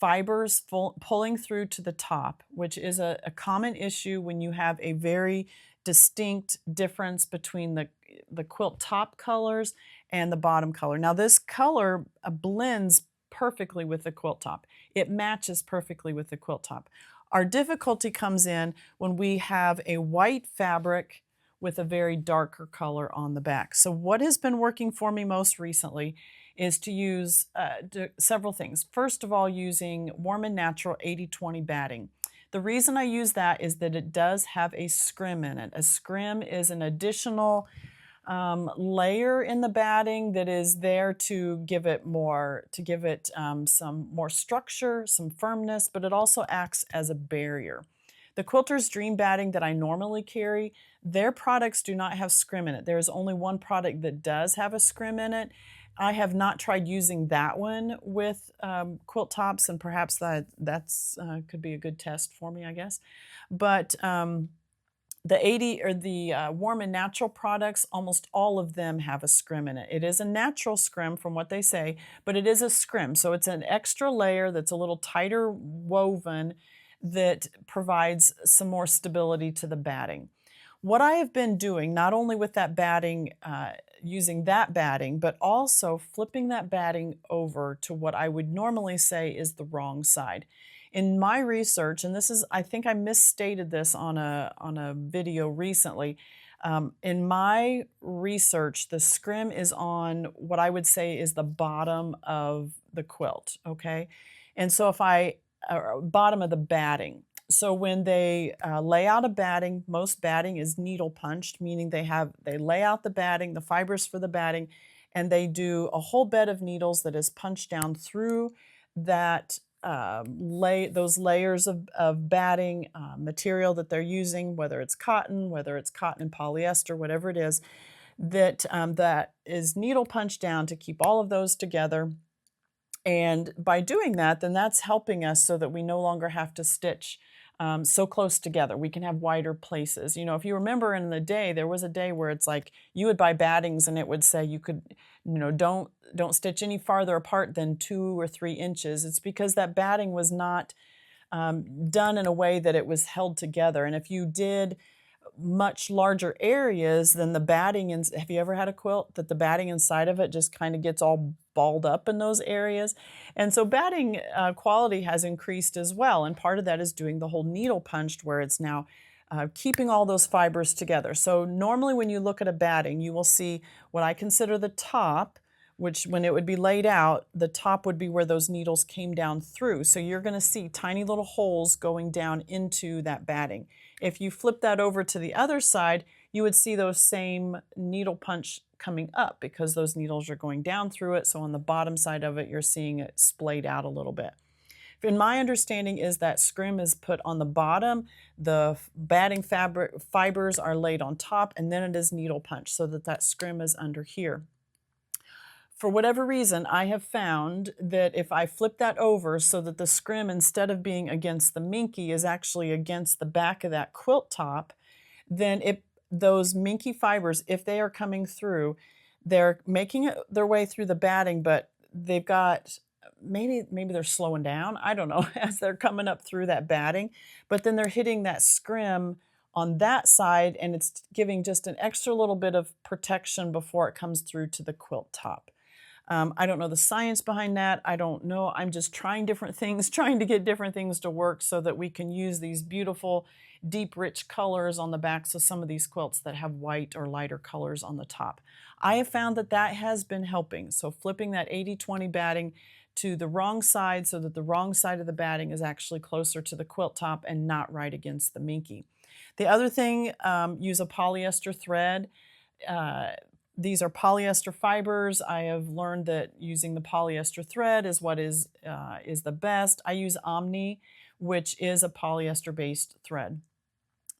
fibers pulling through to the top, which is a common issue when you have a very distinct difference between the quilt top colors and the bottom color. Now this color blends perfectly with the quilt top. It matches perfectly with the quilt top. Our difficulty comes in when we have a white fabric with a very darker color on the back. So what has been working for me most recently is to use several things. First of all, using Warm and Natural 80/20 batting. The reason I use that is that it does have a scrim in it. A scrim is an additional layer in the batting that is there to give it some more structure, some firmness, but it also acts as a barrier. The Quilter's Dream batting that I normally carry, their products do not have scrim in it. There is only one product that does have a scrim in it. I have not tried using that one with quilt tops, and perhaps that's could be a good test for me, I guess. But the 80 or the Warm and Natural products, almost all of them have a scrim in it. It is a natural scrim from what they say, but it is a scrim. So it's an extra layer that's a little tighter woven that provides some more stability to the batting. What I have been doing, not only with that batting, using that batting, but also flipping that batting over to what I would normally say is the wrong side. In my research, and this is, I think I misstated this on a video recently. In my research, the scrim is on what I would say is the bottom of the quilt, okay? And so if I, bottom of the batting. So when they lay out a batting, most batting is needle punched, meaning they lay out the batting, the fibers for the batting, and they do a whole bed of needles that is punched down through that those layers of batting material that they're using, whether it's cotton and polyester, whatever it is, that is needle punched down to keep all of those together. And by doing that, then that's helping us so that we no longer have to stitch so close together. We can have wider places. You know, if you remember in the day, there was a day where it's like you would buy battings and it would say you could, you know, don't stitch any farther apart than 2 or 3 inches. It's because that batting was not done in a way that it was held together. And if you did much larger areas than the batting, and have you ever had a quilt that the batting inside of it just kind of gets all balled up in those areas? And so batting quality has increased as well, and part of that is doing the whole needle punched where it's now keeping all those fibers together. So normally when you look at a batting, you will see what I consider the top, which when it would be laid out, the top would be where those needles came down through. So you're going to see tiny little holes going down into that batting. If you flip that over to the other side, you would see those same needle punch coming up because those needles are going down through it. So on the bottom side of it, you're seeing it splayed out a little bit. And my understanding is that scrim is put on the bottom, the batting fibers are laid on top, and then it is needle punch so that scrim is under here. For whatever reason, I have found that if I flip that over so that the scrim, instead of being against the Minky, is actually against the back of that quilt top, then those Minky fibers, if they are coming through, they're making their way through the batting, but they've got, maybe they're slowing down, I don't know, as they're coming up through that batting, but then they're hitting that scrim on that side, and it's giving just an extra little bit of protection before it comes through to the quilt top. I don't know the science behind that. I don't know. I'm just trying different things, trying to get different things to work so that we can use these beautiful, deep, rich colors on the backs of some of these quilts that have white or lighter colors on the top. I have found that that has been helping. So flipping that 80/20 batting to the wrong side so that the wrong side of the batting is actually closer to the quilt top and not right against the Minky. The other thing, use a polyester thread. These are polyester fibers. I have learned that using the polyester thread is what is the best. I use Omni, which is a polyester-based thread.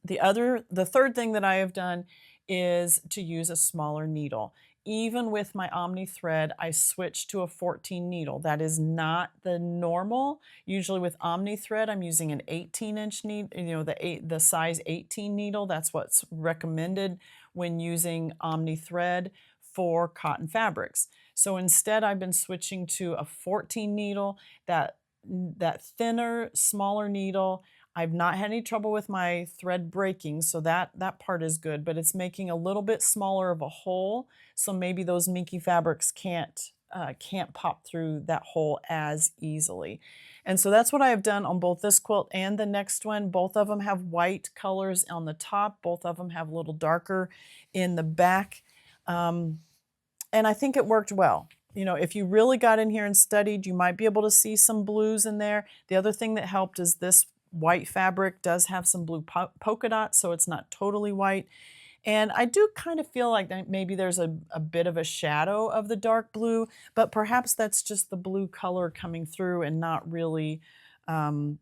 The third thing that I have done is to use a smaller needle. Even with my Omni thread, I switched to a 14 needle. That is not the normal. Usually with Omni thread, I'm using an 18-inch needle, you know, the size 18 needle. That's what's recommended when using Omni thread for cotton fabrics. So instead, I've been switching to a 14 needle, that thinner, smaller needle. I've not had any trouble with my thread breaking, so that part is good, but it's making a little bit smaller of a hole, so maybe those Minky fabrics can't can't pop through that hole as easily. And so that's what I have done on both this quilt and the next one. Both of them have white colors on the top. Both of them have a little darker in the back. And I think it worked well. You know, if you really got in here and studied, you might be able to see some blues in there. The other thing that helped is this white fabric does have some blue polka dots, so it's not totally white. And I do kind of feel like that maybe there's a bit of a shadow of the dark blue, but perhaps that's just the blue color coming through and not really, you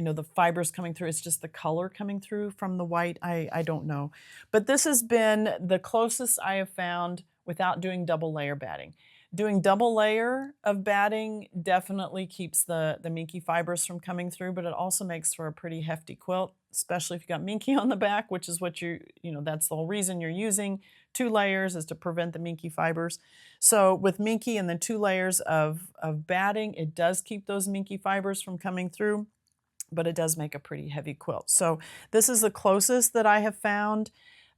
know, the fibers coming through. It's just the color coming through from the white. I don't know. But this has been the closest I have found without doing double layer batting. Doing double layer of batting definitely keeps the Minky fibers from coming through, but it also makes for a pretty hefty quilt, especially if you got Minky on the back, which is what you know, that's the whole reason you're using 2 layers is to prevent the Minky fibers. So with Minky and the 2 layers of batting, it does keep those Minky fibers from coming through, but it does make a pretty heavy quilt. So this is the closest that I have found.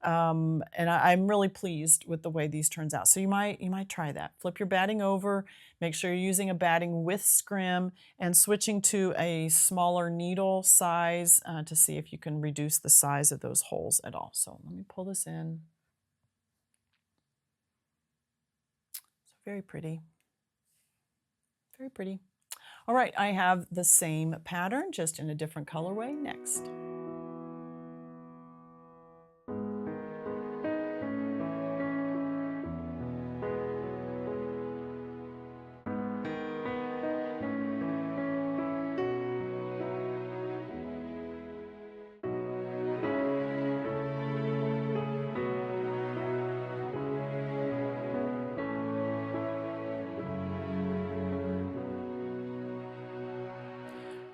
And I'm really pleased with the way these turns out. So you might try that. Flip your batting over, make sure you're using a batting with scrim and switching to a smaller needle size to see if you can reduce the size of those holes at all. So let me pull this in. So very pretty. Very pretty. All right, I have the same pattern, just in a different colorway next.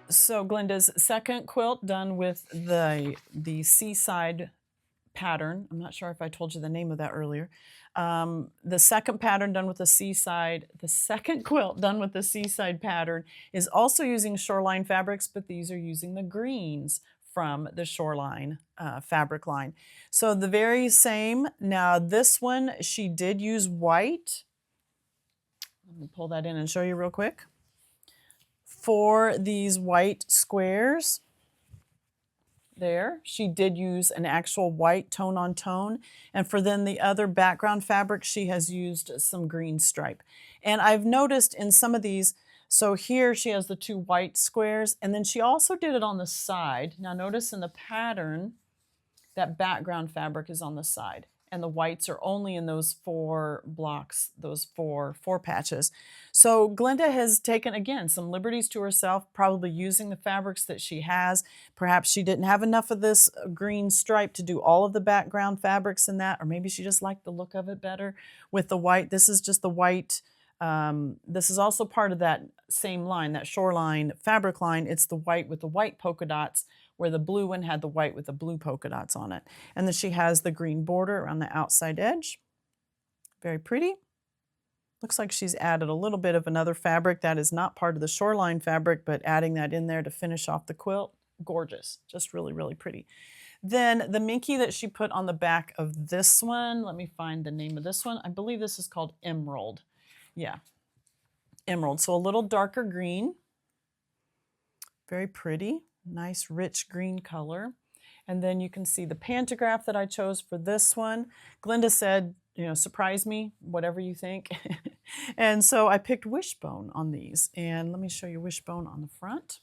So Glenda's second quilt done with the Seaside pattern. I'm not sure if I told you the name of that earlier. The second pattern done with the Seaside, the second quilt done with the Seaside pattern is also using Shoreline fabrics, but these are using the greens from the Shoreline fabric line. So the very same. Now this one, she did use white. Let me pull that in and show you real quick. For these white squares there, she did use an actual white tone on tone. And for then the other background fabric, she has used some green stripe. And I've noticed in some of these, so here she has the 2 white squares, and then she also did it on the side. Now notice in the pattern, that background fabric is on the side, and the whites are only in those 4 blocks, those four patches. So Glenda has taken, again, some liberties to herself, probably using the fabrics that she has. Perhaps she didn't have enough of this green stripe to do all of the background fabrics in that, or maybe she just liked the look of it better with the white. This is just the white. This is also part of that same line, that Shoreline fabric line. It's the white with the white polka dots, where the blue one had the white with the blue polka dots on it. And then she has the green border around the outside edge. Very pretty. Looks like she's added a little bit of another fabric that is not part of the Shoreline fabric, but adding that in there to finish off the quilt. Gorgeous. Just really, really pretty. Then the Minky that she put on the back of this one, let me find the name of this one. I believe this is called Emerald. Yeah, Emerald. So a little darker green. Very pretty. Nice rich green color. And then you can see the pantograph that I chose for this one. Glenda said, you know, surprise me, whatever you think. And so I picked wishbone on these. And let me show you wishbone on the front.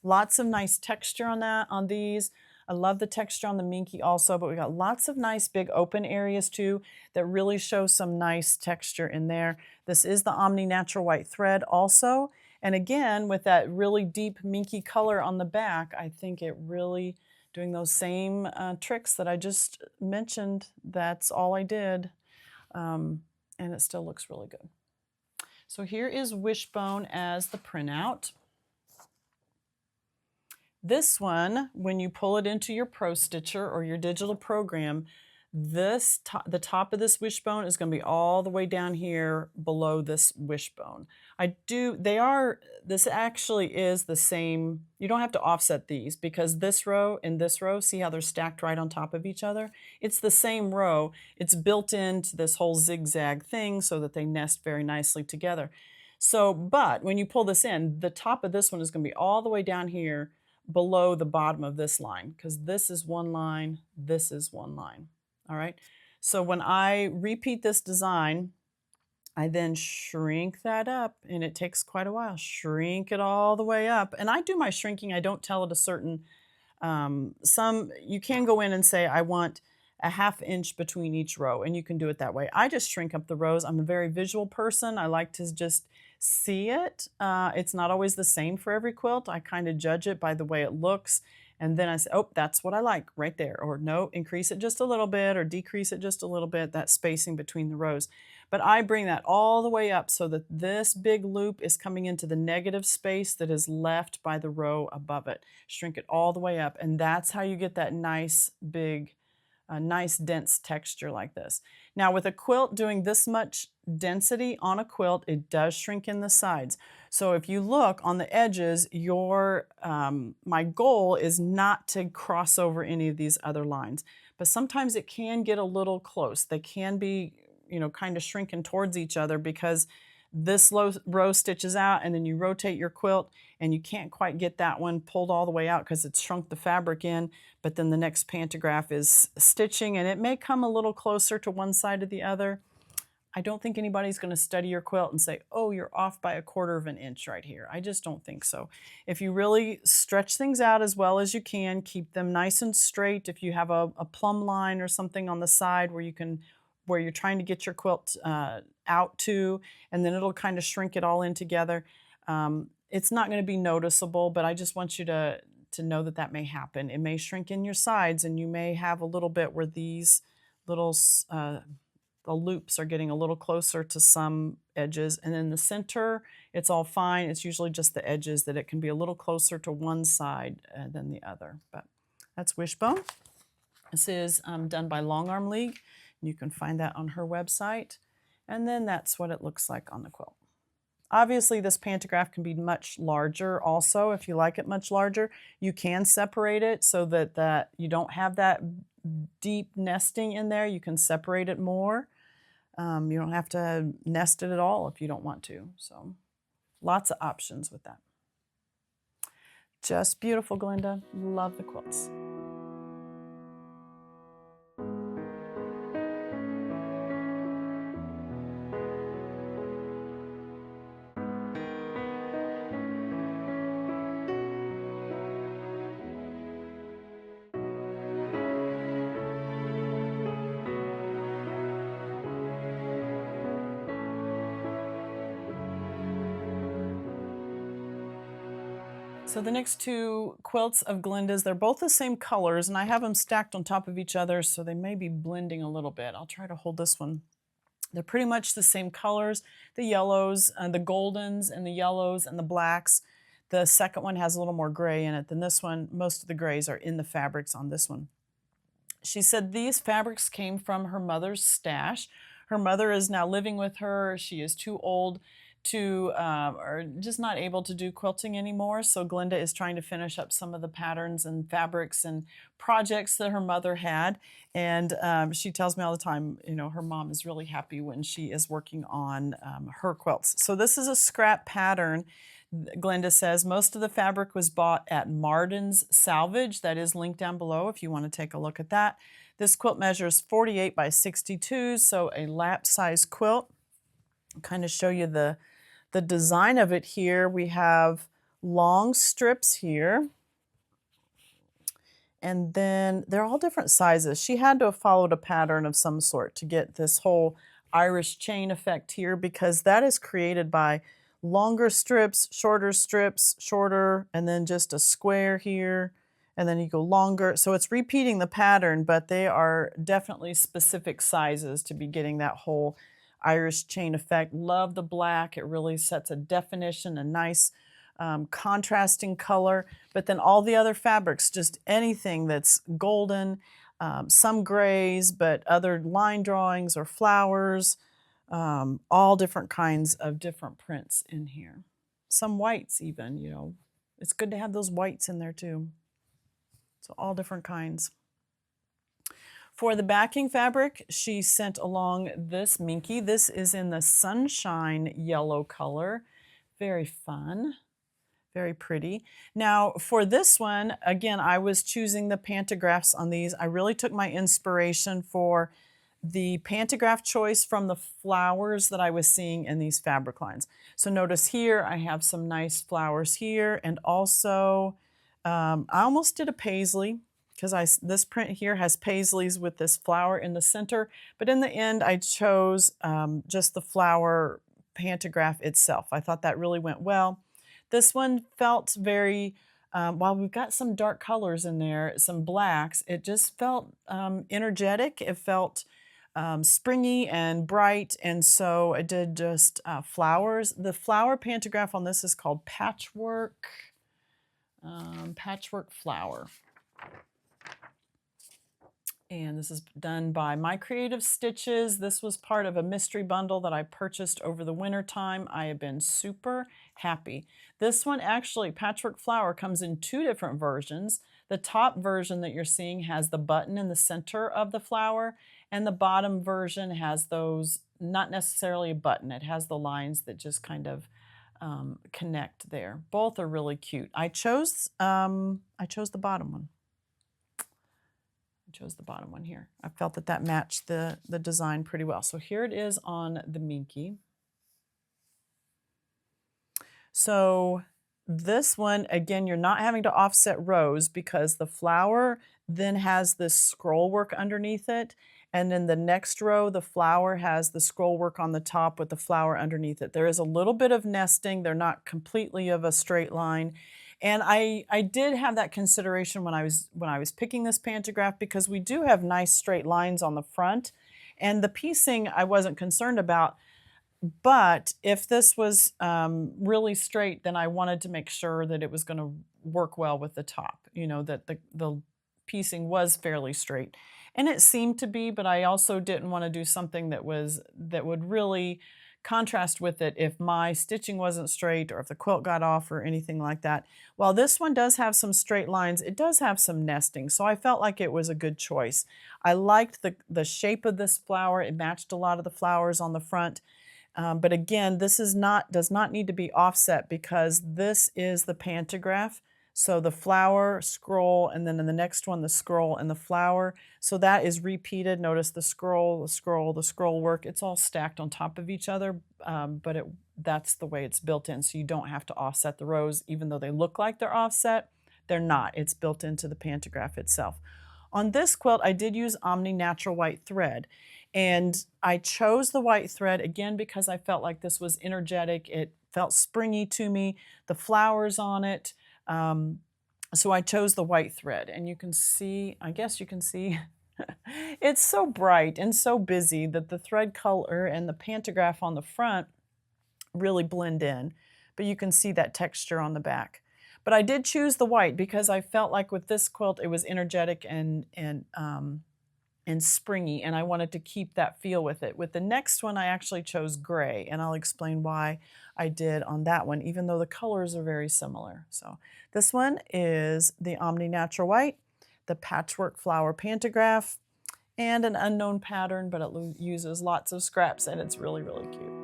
Lots of nice texture on these. I love the texture on the Minky also, but we got lots of nice big open areas too that really show some nice texture in there. This is the Omni Natural White thread also. And again, with that really deep Minky color on the back, I think it really, doing those same tricks that I just mentioned, that's all I did. And it still looks really good. So here is wishbone as the printout. This one, when you pull it into your Pro Stitcher or your digital program, the top of this wishbone is going to be all the way down here below this wishbone. This actually is the same. You don't have to offset these because this row and this row, see how they're stacked right on top of each other? It's the same row. It's built into this whole zigzag thing so that they nest very nicely together. So, but when you pull this in, the top of this one is going to be all the way down here below the bottom of this line because this is one line, this is one line. All right. So when I repeat this design, I then shrink that up, and it takes quite a while. Shrink it all the way up. And I do my shrinking. I don't tell it a certain, you can go in and say, I want a ½ inch between each row, and you can do it that way. I just shrink up the rows. I'm a very visual person. I like to just see it. It's not always the same for every quilt. I kind of judge it by the way it looks. And then I say, oh, that's what I like right there. Or no, increase it just a little bit or decrease it just a little bit, that spacing between the rows. But I bring that all the way up so that this big loop is coming into the negative space that is left by the row above it. Shrink it all the way up. And that's how you get that nice big, nice dense texture like this. Now with a quilt doing this much density on a quilt, it does shrink in the sides. So if you look on the edges, my goal is not to cross over any of these other lines, but sometimes it can get a little close. They can be, kind of shrinking towards each other because this row stitches out and then you rotate your quilt and you can't quite get that one pulled all the way out because it's shrunk the fabric in, but then the next pantograph is stitching and it may come a little closer to one side or the other. I don't think anybody's going to study your quilt and say, oh, you're off by 1/4 inch right here. I just don't think so. If you really stretch things out as well as you can, keep them nice and straight. If you have a plumb line or something on the side where you're trying to get your quilt out to, and then it'll kind of shrink it all in together. It's not going to be noticeable, but I just want you to know that that may happen. It may shrink in your sides, and you may have a little bit where these little the loops are getting a little closer to some edges, and in the center it's all fine. It's usually just the edges that it can be a little closer to one side than the other. But that's Wishbone. This is done by Longarm League. You can find that on her website, and then that's what it looks like on the quilt. Obviously this pantograph can be much larger also. If you like it much larger, you can separate it so that you don't have that deep nesting in there. You can separate it more. You don't have to nest it at all if you don't want to. So lots of options with that. Just beautiful, Glenda. Love the quilts. So the next two quilts of Glenda's, they're both the same colors, and I have them stacked on top of each other, so they may be blending a little bit. I'll try to hold this one. They're pretty much the same colors, the yellows, the goldens, and the yellows, and the blacks. The second one has a little more gray in it than this one. Most of the grays are in the fabrics on this one. She said these fabrics came from her mother's stash. Her mother is now living with her. She is too old to, or just not able to do quilting anymore. So Glenda is trying to finish up some of the patterns and fabrics and projects that her mother had. And she tells me all the time, her mom is really happy when she is working on her quilts. So this is a scrap pattern. Glenda says most of the fabric was bought at Marden's Salvage. That is linked down below if you want to take a look at that. This quilt measures 48 by 62, so a lap size quilt. I'll kind of show you the design of it here. We have long strips here, and then they're all different sizes. She had to have followed a pattern of some sort to get this whole Irish chain effect here, because that is created by longer strips, shorter, and then just a square here, and then you go longer. So it's repeating the pattern, but they are definitely specific sizes to be getting that whole Irish chain effect. Love the black. It really sets a definition, a nice contrasting color. But then all the other fabrics, just anything that's golden, some grays, but other line drawings or flowers, all different kinds of different prints in here. Some whites even, you know. It's good to have those whites in there too. So all different kinds. For the backing fabric, she sent along this Minky. This is in the Sunshine yellow color. Very fun. Very pretty. Now for this one, again, I was choosing the pantographs on these. I really took my inspiration for the pantograph choice from the flowers that I was seeing in these fabric lines. So notice here, I have some nice flowers here, and also I almost did a paisley because this print here has paisleys with this flower in the center, but in the end I chose just the flower pantograph itself. I thought that really went well. This one felt very, while we've got some dark colors in there, some blacks, it just felt energetic. It felt springy and bright, and so I did just flowers. The flower pantograph on this is called Patchwork, Patchwork Flower. And this is done by My Creative Stitches. This was part of a mystery bundle that I purchased over the winter time. I have been super happy. This one actually, Patchwork Flower, comes in 2 different versions. The top version that you're seeing has the button in the center of the flower, and the bottom version has those, not necessarily a button, it has the lines that just kind of connect there. Both are really cute. I chose the bottom one. I chose the bottom one here. I felt that that matched the design pretty well. So here it is on the Minky. So this one, again, you're not having to offset rows because the flower then has this scroll work underneath it. And then the next row, the flower has the scroll work on the top with the flower underneath it. There is a little bit of nesting. They're not completely of a straight line. And I did have that consideration when I was picking this pantograph, because we do have nice straight lines on the front, and the piecing I wasn't concerned about. But if this was really straight, then I wanted to make sure that it was going to work well with the top, you know, that the piecing was fairly straight. And it seemed to be, but I also didn't want to do something that would really contrast with it if my stitching wasn't straight or if the quilt got off or anything like that. While this one does have some straight lines, it does have some nesting, so I felt like it was a good choice. I liked the shape of this flower. It matched a lot of the flowers on the front. But again, this does not need to be offset because this is the pantograph. So the flower, scroll, and then in the next one, the scroll and the flower. So that is repeated. Notice the scroll, the scroll, the scroll work. It's all stacked on top of each other, but that's the way it's built in. So you don't have to offset the rows, even though they look like they're offset. They're not. It's built into the pantograph itself. On this quilt, I did use Omni Natural White thread. And I chose the white thread, again, because I felt like this was energetic. It felt springy to me. The flowers on it. So I chose the white thread. And you can see, I guess you can see, it's so bright and so busy that the thread color and the pantograph on the front really blend in. But you can see that texture on the back. But I did choose the white because I felt like with this quilt, it was energetic and springy, and I wanted to keep that feel with it. With the next one, I actually chose gray, and I'll explain why I did on that one, even though the colors are very similar. So this one is the Omni Natural White, the Patchwork Flower Pantograph, and an unknown pattern, but it uses lots of scraps, and it's really, really cute.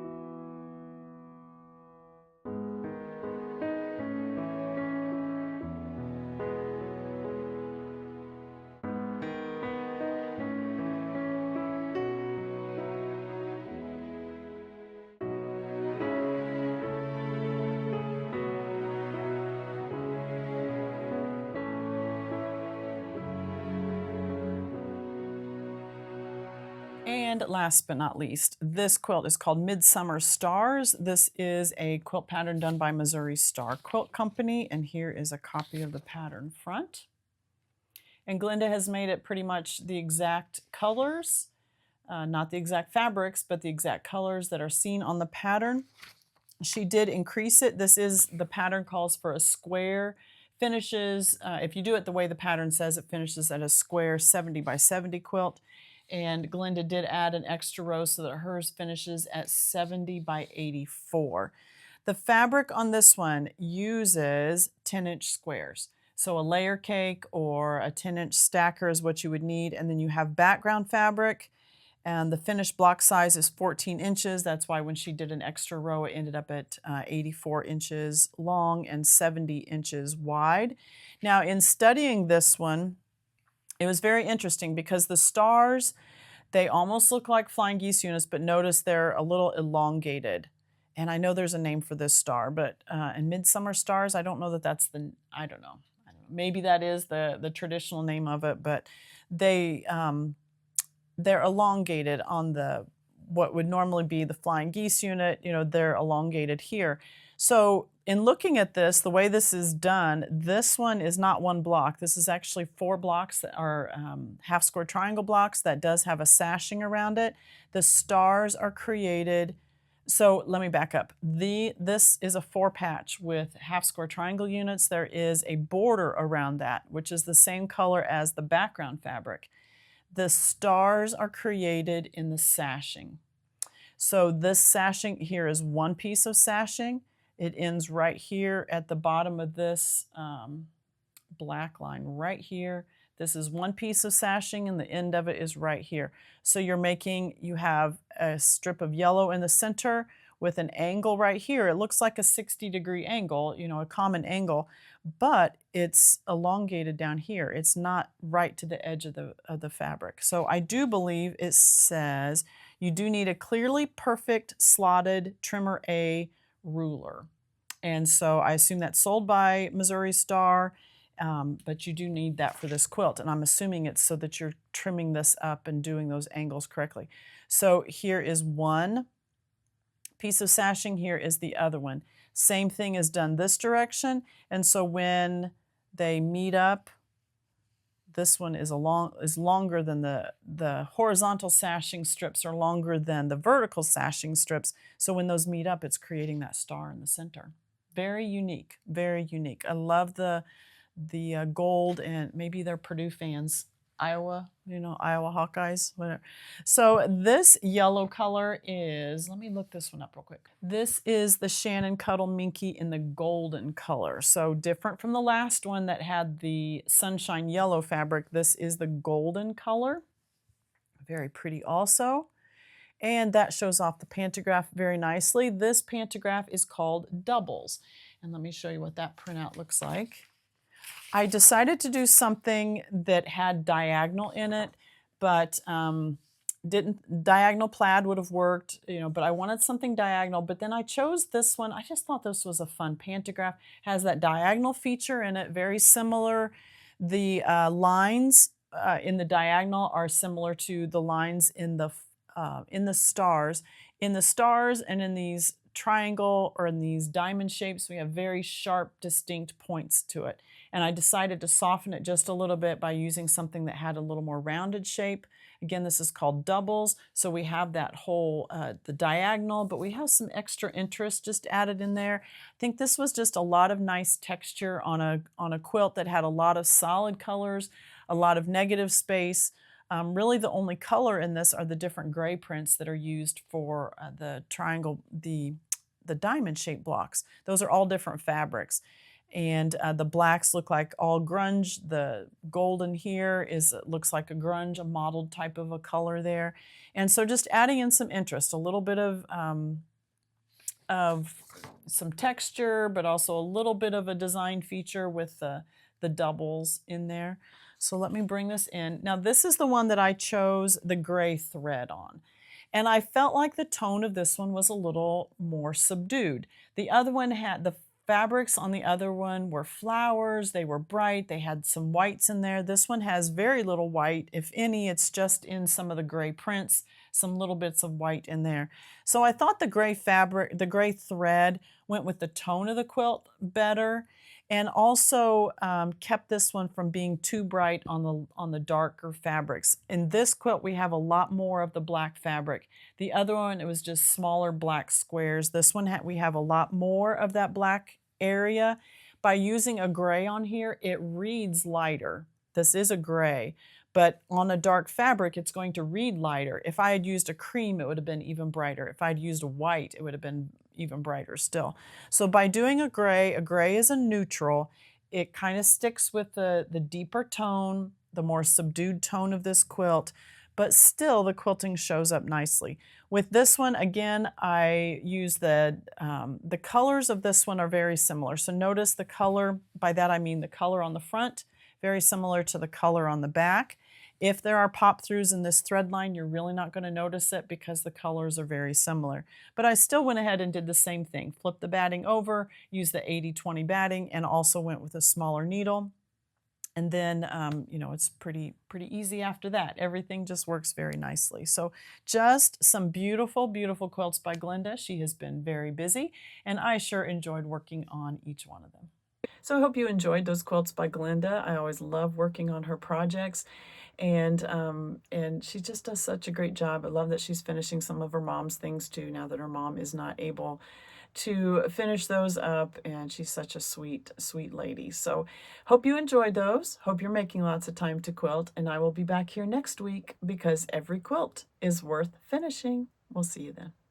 And last but not least, this quilt is called Midsummer Stars. This is a quilt pattern done by Missouri Star Quilt Company, and here is a copy of the pattern front. And Glenda has made it pretty much the exact colors, not the exact fabrics, but the exact colors that are seen on the pattern. She did increase it. The pattern calls for a square finishes, if you do it the way the pattern says, it finishes at a square 70 by 70 quilt. And Glenda did add an extra row so that hers finishes at 70 by 84. The fabric on this one uses 10-inch squares. So a layer cake or a 10-inch stacker is what you would need. And then you have background fabric. And the finished block size is 14 inches. That's why when she did an extra row, it ended up at 84 inches long and 70 inches wide. Now, in studying this one, it was very interesting because the stars, they almost look like flying geese units, but notice they're a little elongated. And I know there's a name for this star, but in Midsummer Stars, I don't know that that's the, I don't know. Maybe that is the traditional name of it, but they're elongated on the what would normally be the flying geese unit. You know, they're elongated here. So in looking at this, the way this is done, this one is not one block. This is actually 4 blocks that are half square triangle blocks that does have a sashing around it. The stars are created. So let me back up. This is a 4 patch with half square triangle units. There is a border around that, which is the same color as the background fabric. The stars are created in the sashing. So this sashing here is one piece of sashing. It ends right here at the bottom of this black line right here. This is one piece of sashing and the end of it is right here. So you have a strip of yellow in the center with an angle right here. It looks like a 60-degree angle, you know, a common angle, but it's elongated down here. It's not right to the edge of the fabric. So I do believe it says you do need a clearly perfect slotted trimmer A ruler. And so I assume that's sold by Missouri Star, but you do need that for this quilt. And I'm assuming it's so that you're trimming this up and doing those angles correctly. So here is one piece of sashing, here is the other one. Same thing is done this direction, and so when they meet up, this one is longer than the horizontal sashing strips are longer than the vertical sashing strips. So when those meet up, it's creating that star in the center. Very unique, very unique. I love the gold, and maybe they're Purdue fans. Iowa, you know, Iowa Hawkeyes, whatever. So this yellow color is, let me look this one up real quick. This is the Shannon Cuddle Minky in the golden color. So different from the last one that had the sunshine yellow fabric. This is the golden color. Very pretty also. And that shows off the pantograph very nicely. This pantograph is called Doubles. And let me show you what that printout looks like. I decided to do something that had diagonal in it, but diagonal plaid would have worked, you know, but I wanted something diagonal. But then I chose this one. I just thought this was a fun pantograph. Has that diagonal feature in it, very similar. The lines in the diagonal are similar to the lines in the stars. In the stars and in these triangle or in these diamond shapes, we have very sharp, distinct points to it. And I decided to soften it just a little bit by using something that had a little more rounded shape. Again, this is called Doubles. So we have that whole, the diagonal, but we have some extra interest just added in there. I think this was just a lot of nice texture on a quilt that had a lot of solid colors, a lot of negative space. Really the only color in this are the different gray prints that are used for the triangle, the diamond shaped blocks. Those are all different fabrics. And the blacks look like all grunge. The golden here looks like a grunge, a mottled type of a color there. And so just adding in some interest, a little bit of some texture, but also a little bit of a design feature with the doubles in there. So let me bring this in. Now this is the one that I chose the gray thread on. And I felt like the tone of this one was a little more subdued. The other one had, the fabrics on the other one were flowers, they were bright, they had some whites in there. This one has very little white. If any, it's just in some of the gray prints, some little bits of white in there. So I thought the gray fabric, the gray thread went with the tone of the quilt better, and also kept this one from being too bright on the darker fabrics. In this quilt, we have a lot more of the black fabric. The other one, it was just smaller black squares. This one, we have a lot more of that black area, by using a gray on here, it reads lighter. This is a gray, but on a dark fabric, it's going to read lighter. If I had used a cream, it would have been even brighter. If I'd used a white, it would have been even brighter still. So by doing a gray is a neutral. It kind of sticks with the deeper tone, the more subdued tone of this quilt, but still the quilting shows up nicely. With this one, again, I use the colors of this one are very similar. So notice the color, by that I mean the color on the front, very similar to the color on the back. If there are pop throughs in this thread line, you're really not going to notice it because the colors are very similar. But I still went ahead and did the same thing. Flipped the batting over, used the 80-20 batting, and also went with a smaller needle. And then, you know, it's pretty easy after that. Everything just works very nicely. So just some beautiful, beautiful quilts by Glenda. She has been very busy, and I sure enjoyed working on each one of them. So I hope you enjoyed those quilts by Glenda. I always love working on her projects, and she just does such a great job. I love that she's finishing some of her mom's things too, now that her mom is not able to finish those up, and she's such a sweet, sweet lady. So hope you enjoyed those. Hope you're making lots of time to quilt, and I will be back here next week because every quilt is worth finishing. We'll see you then.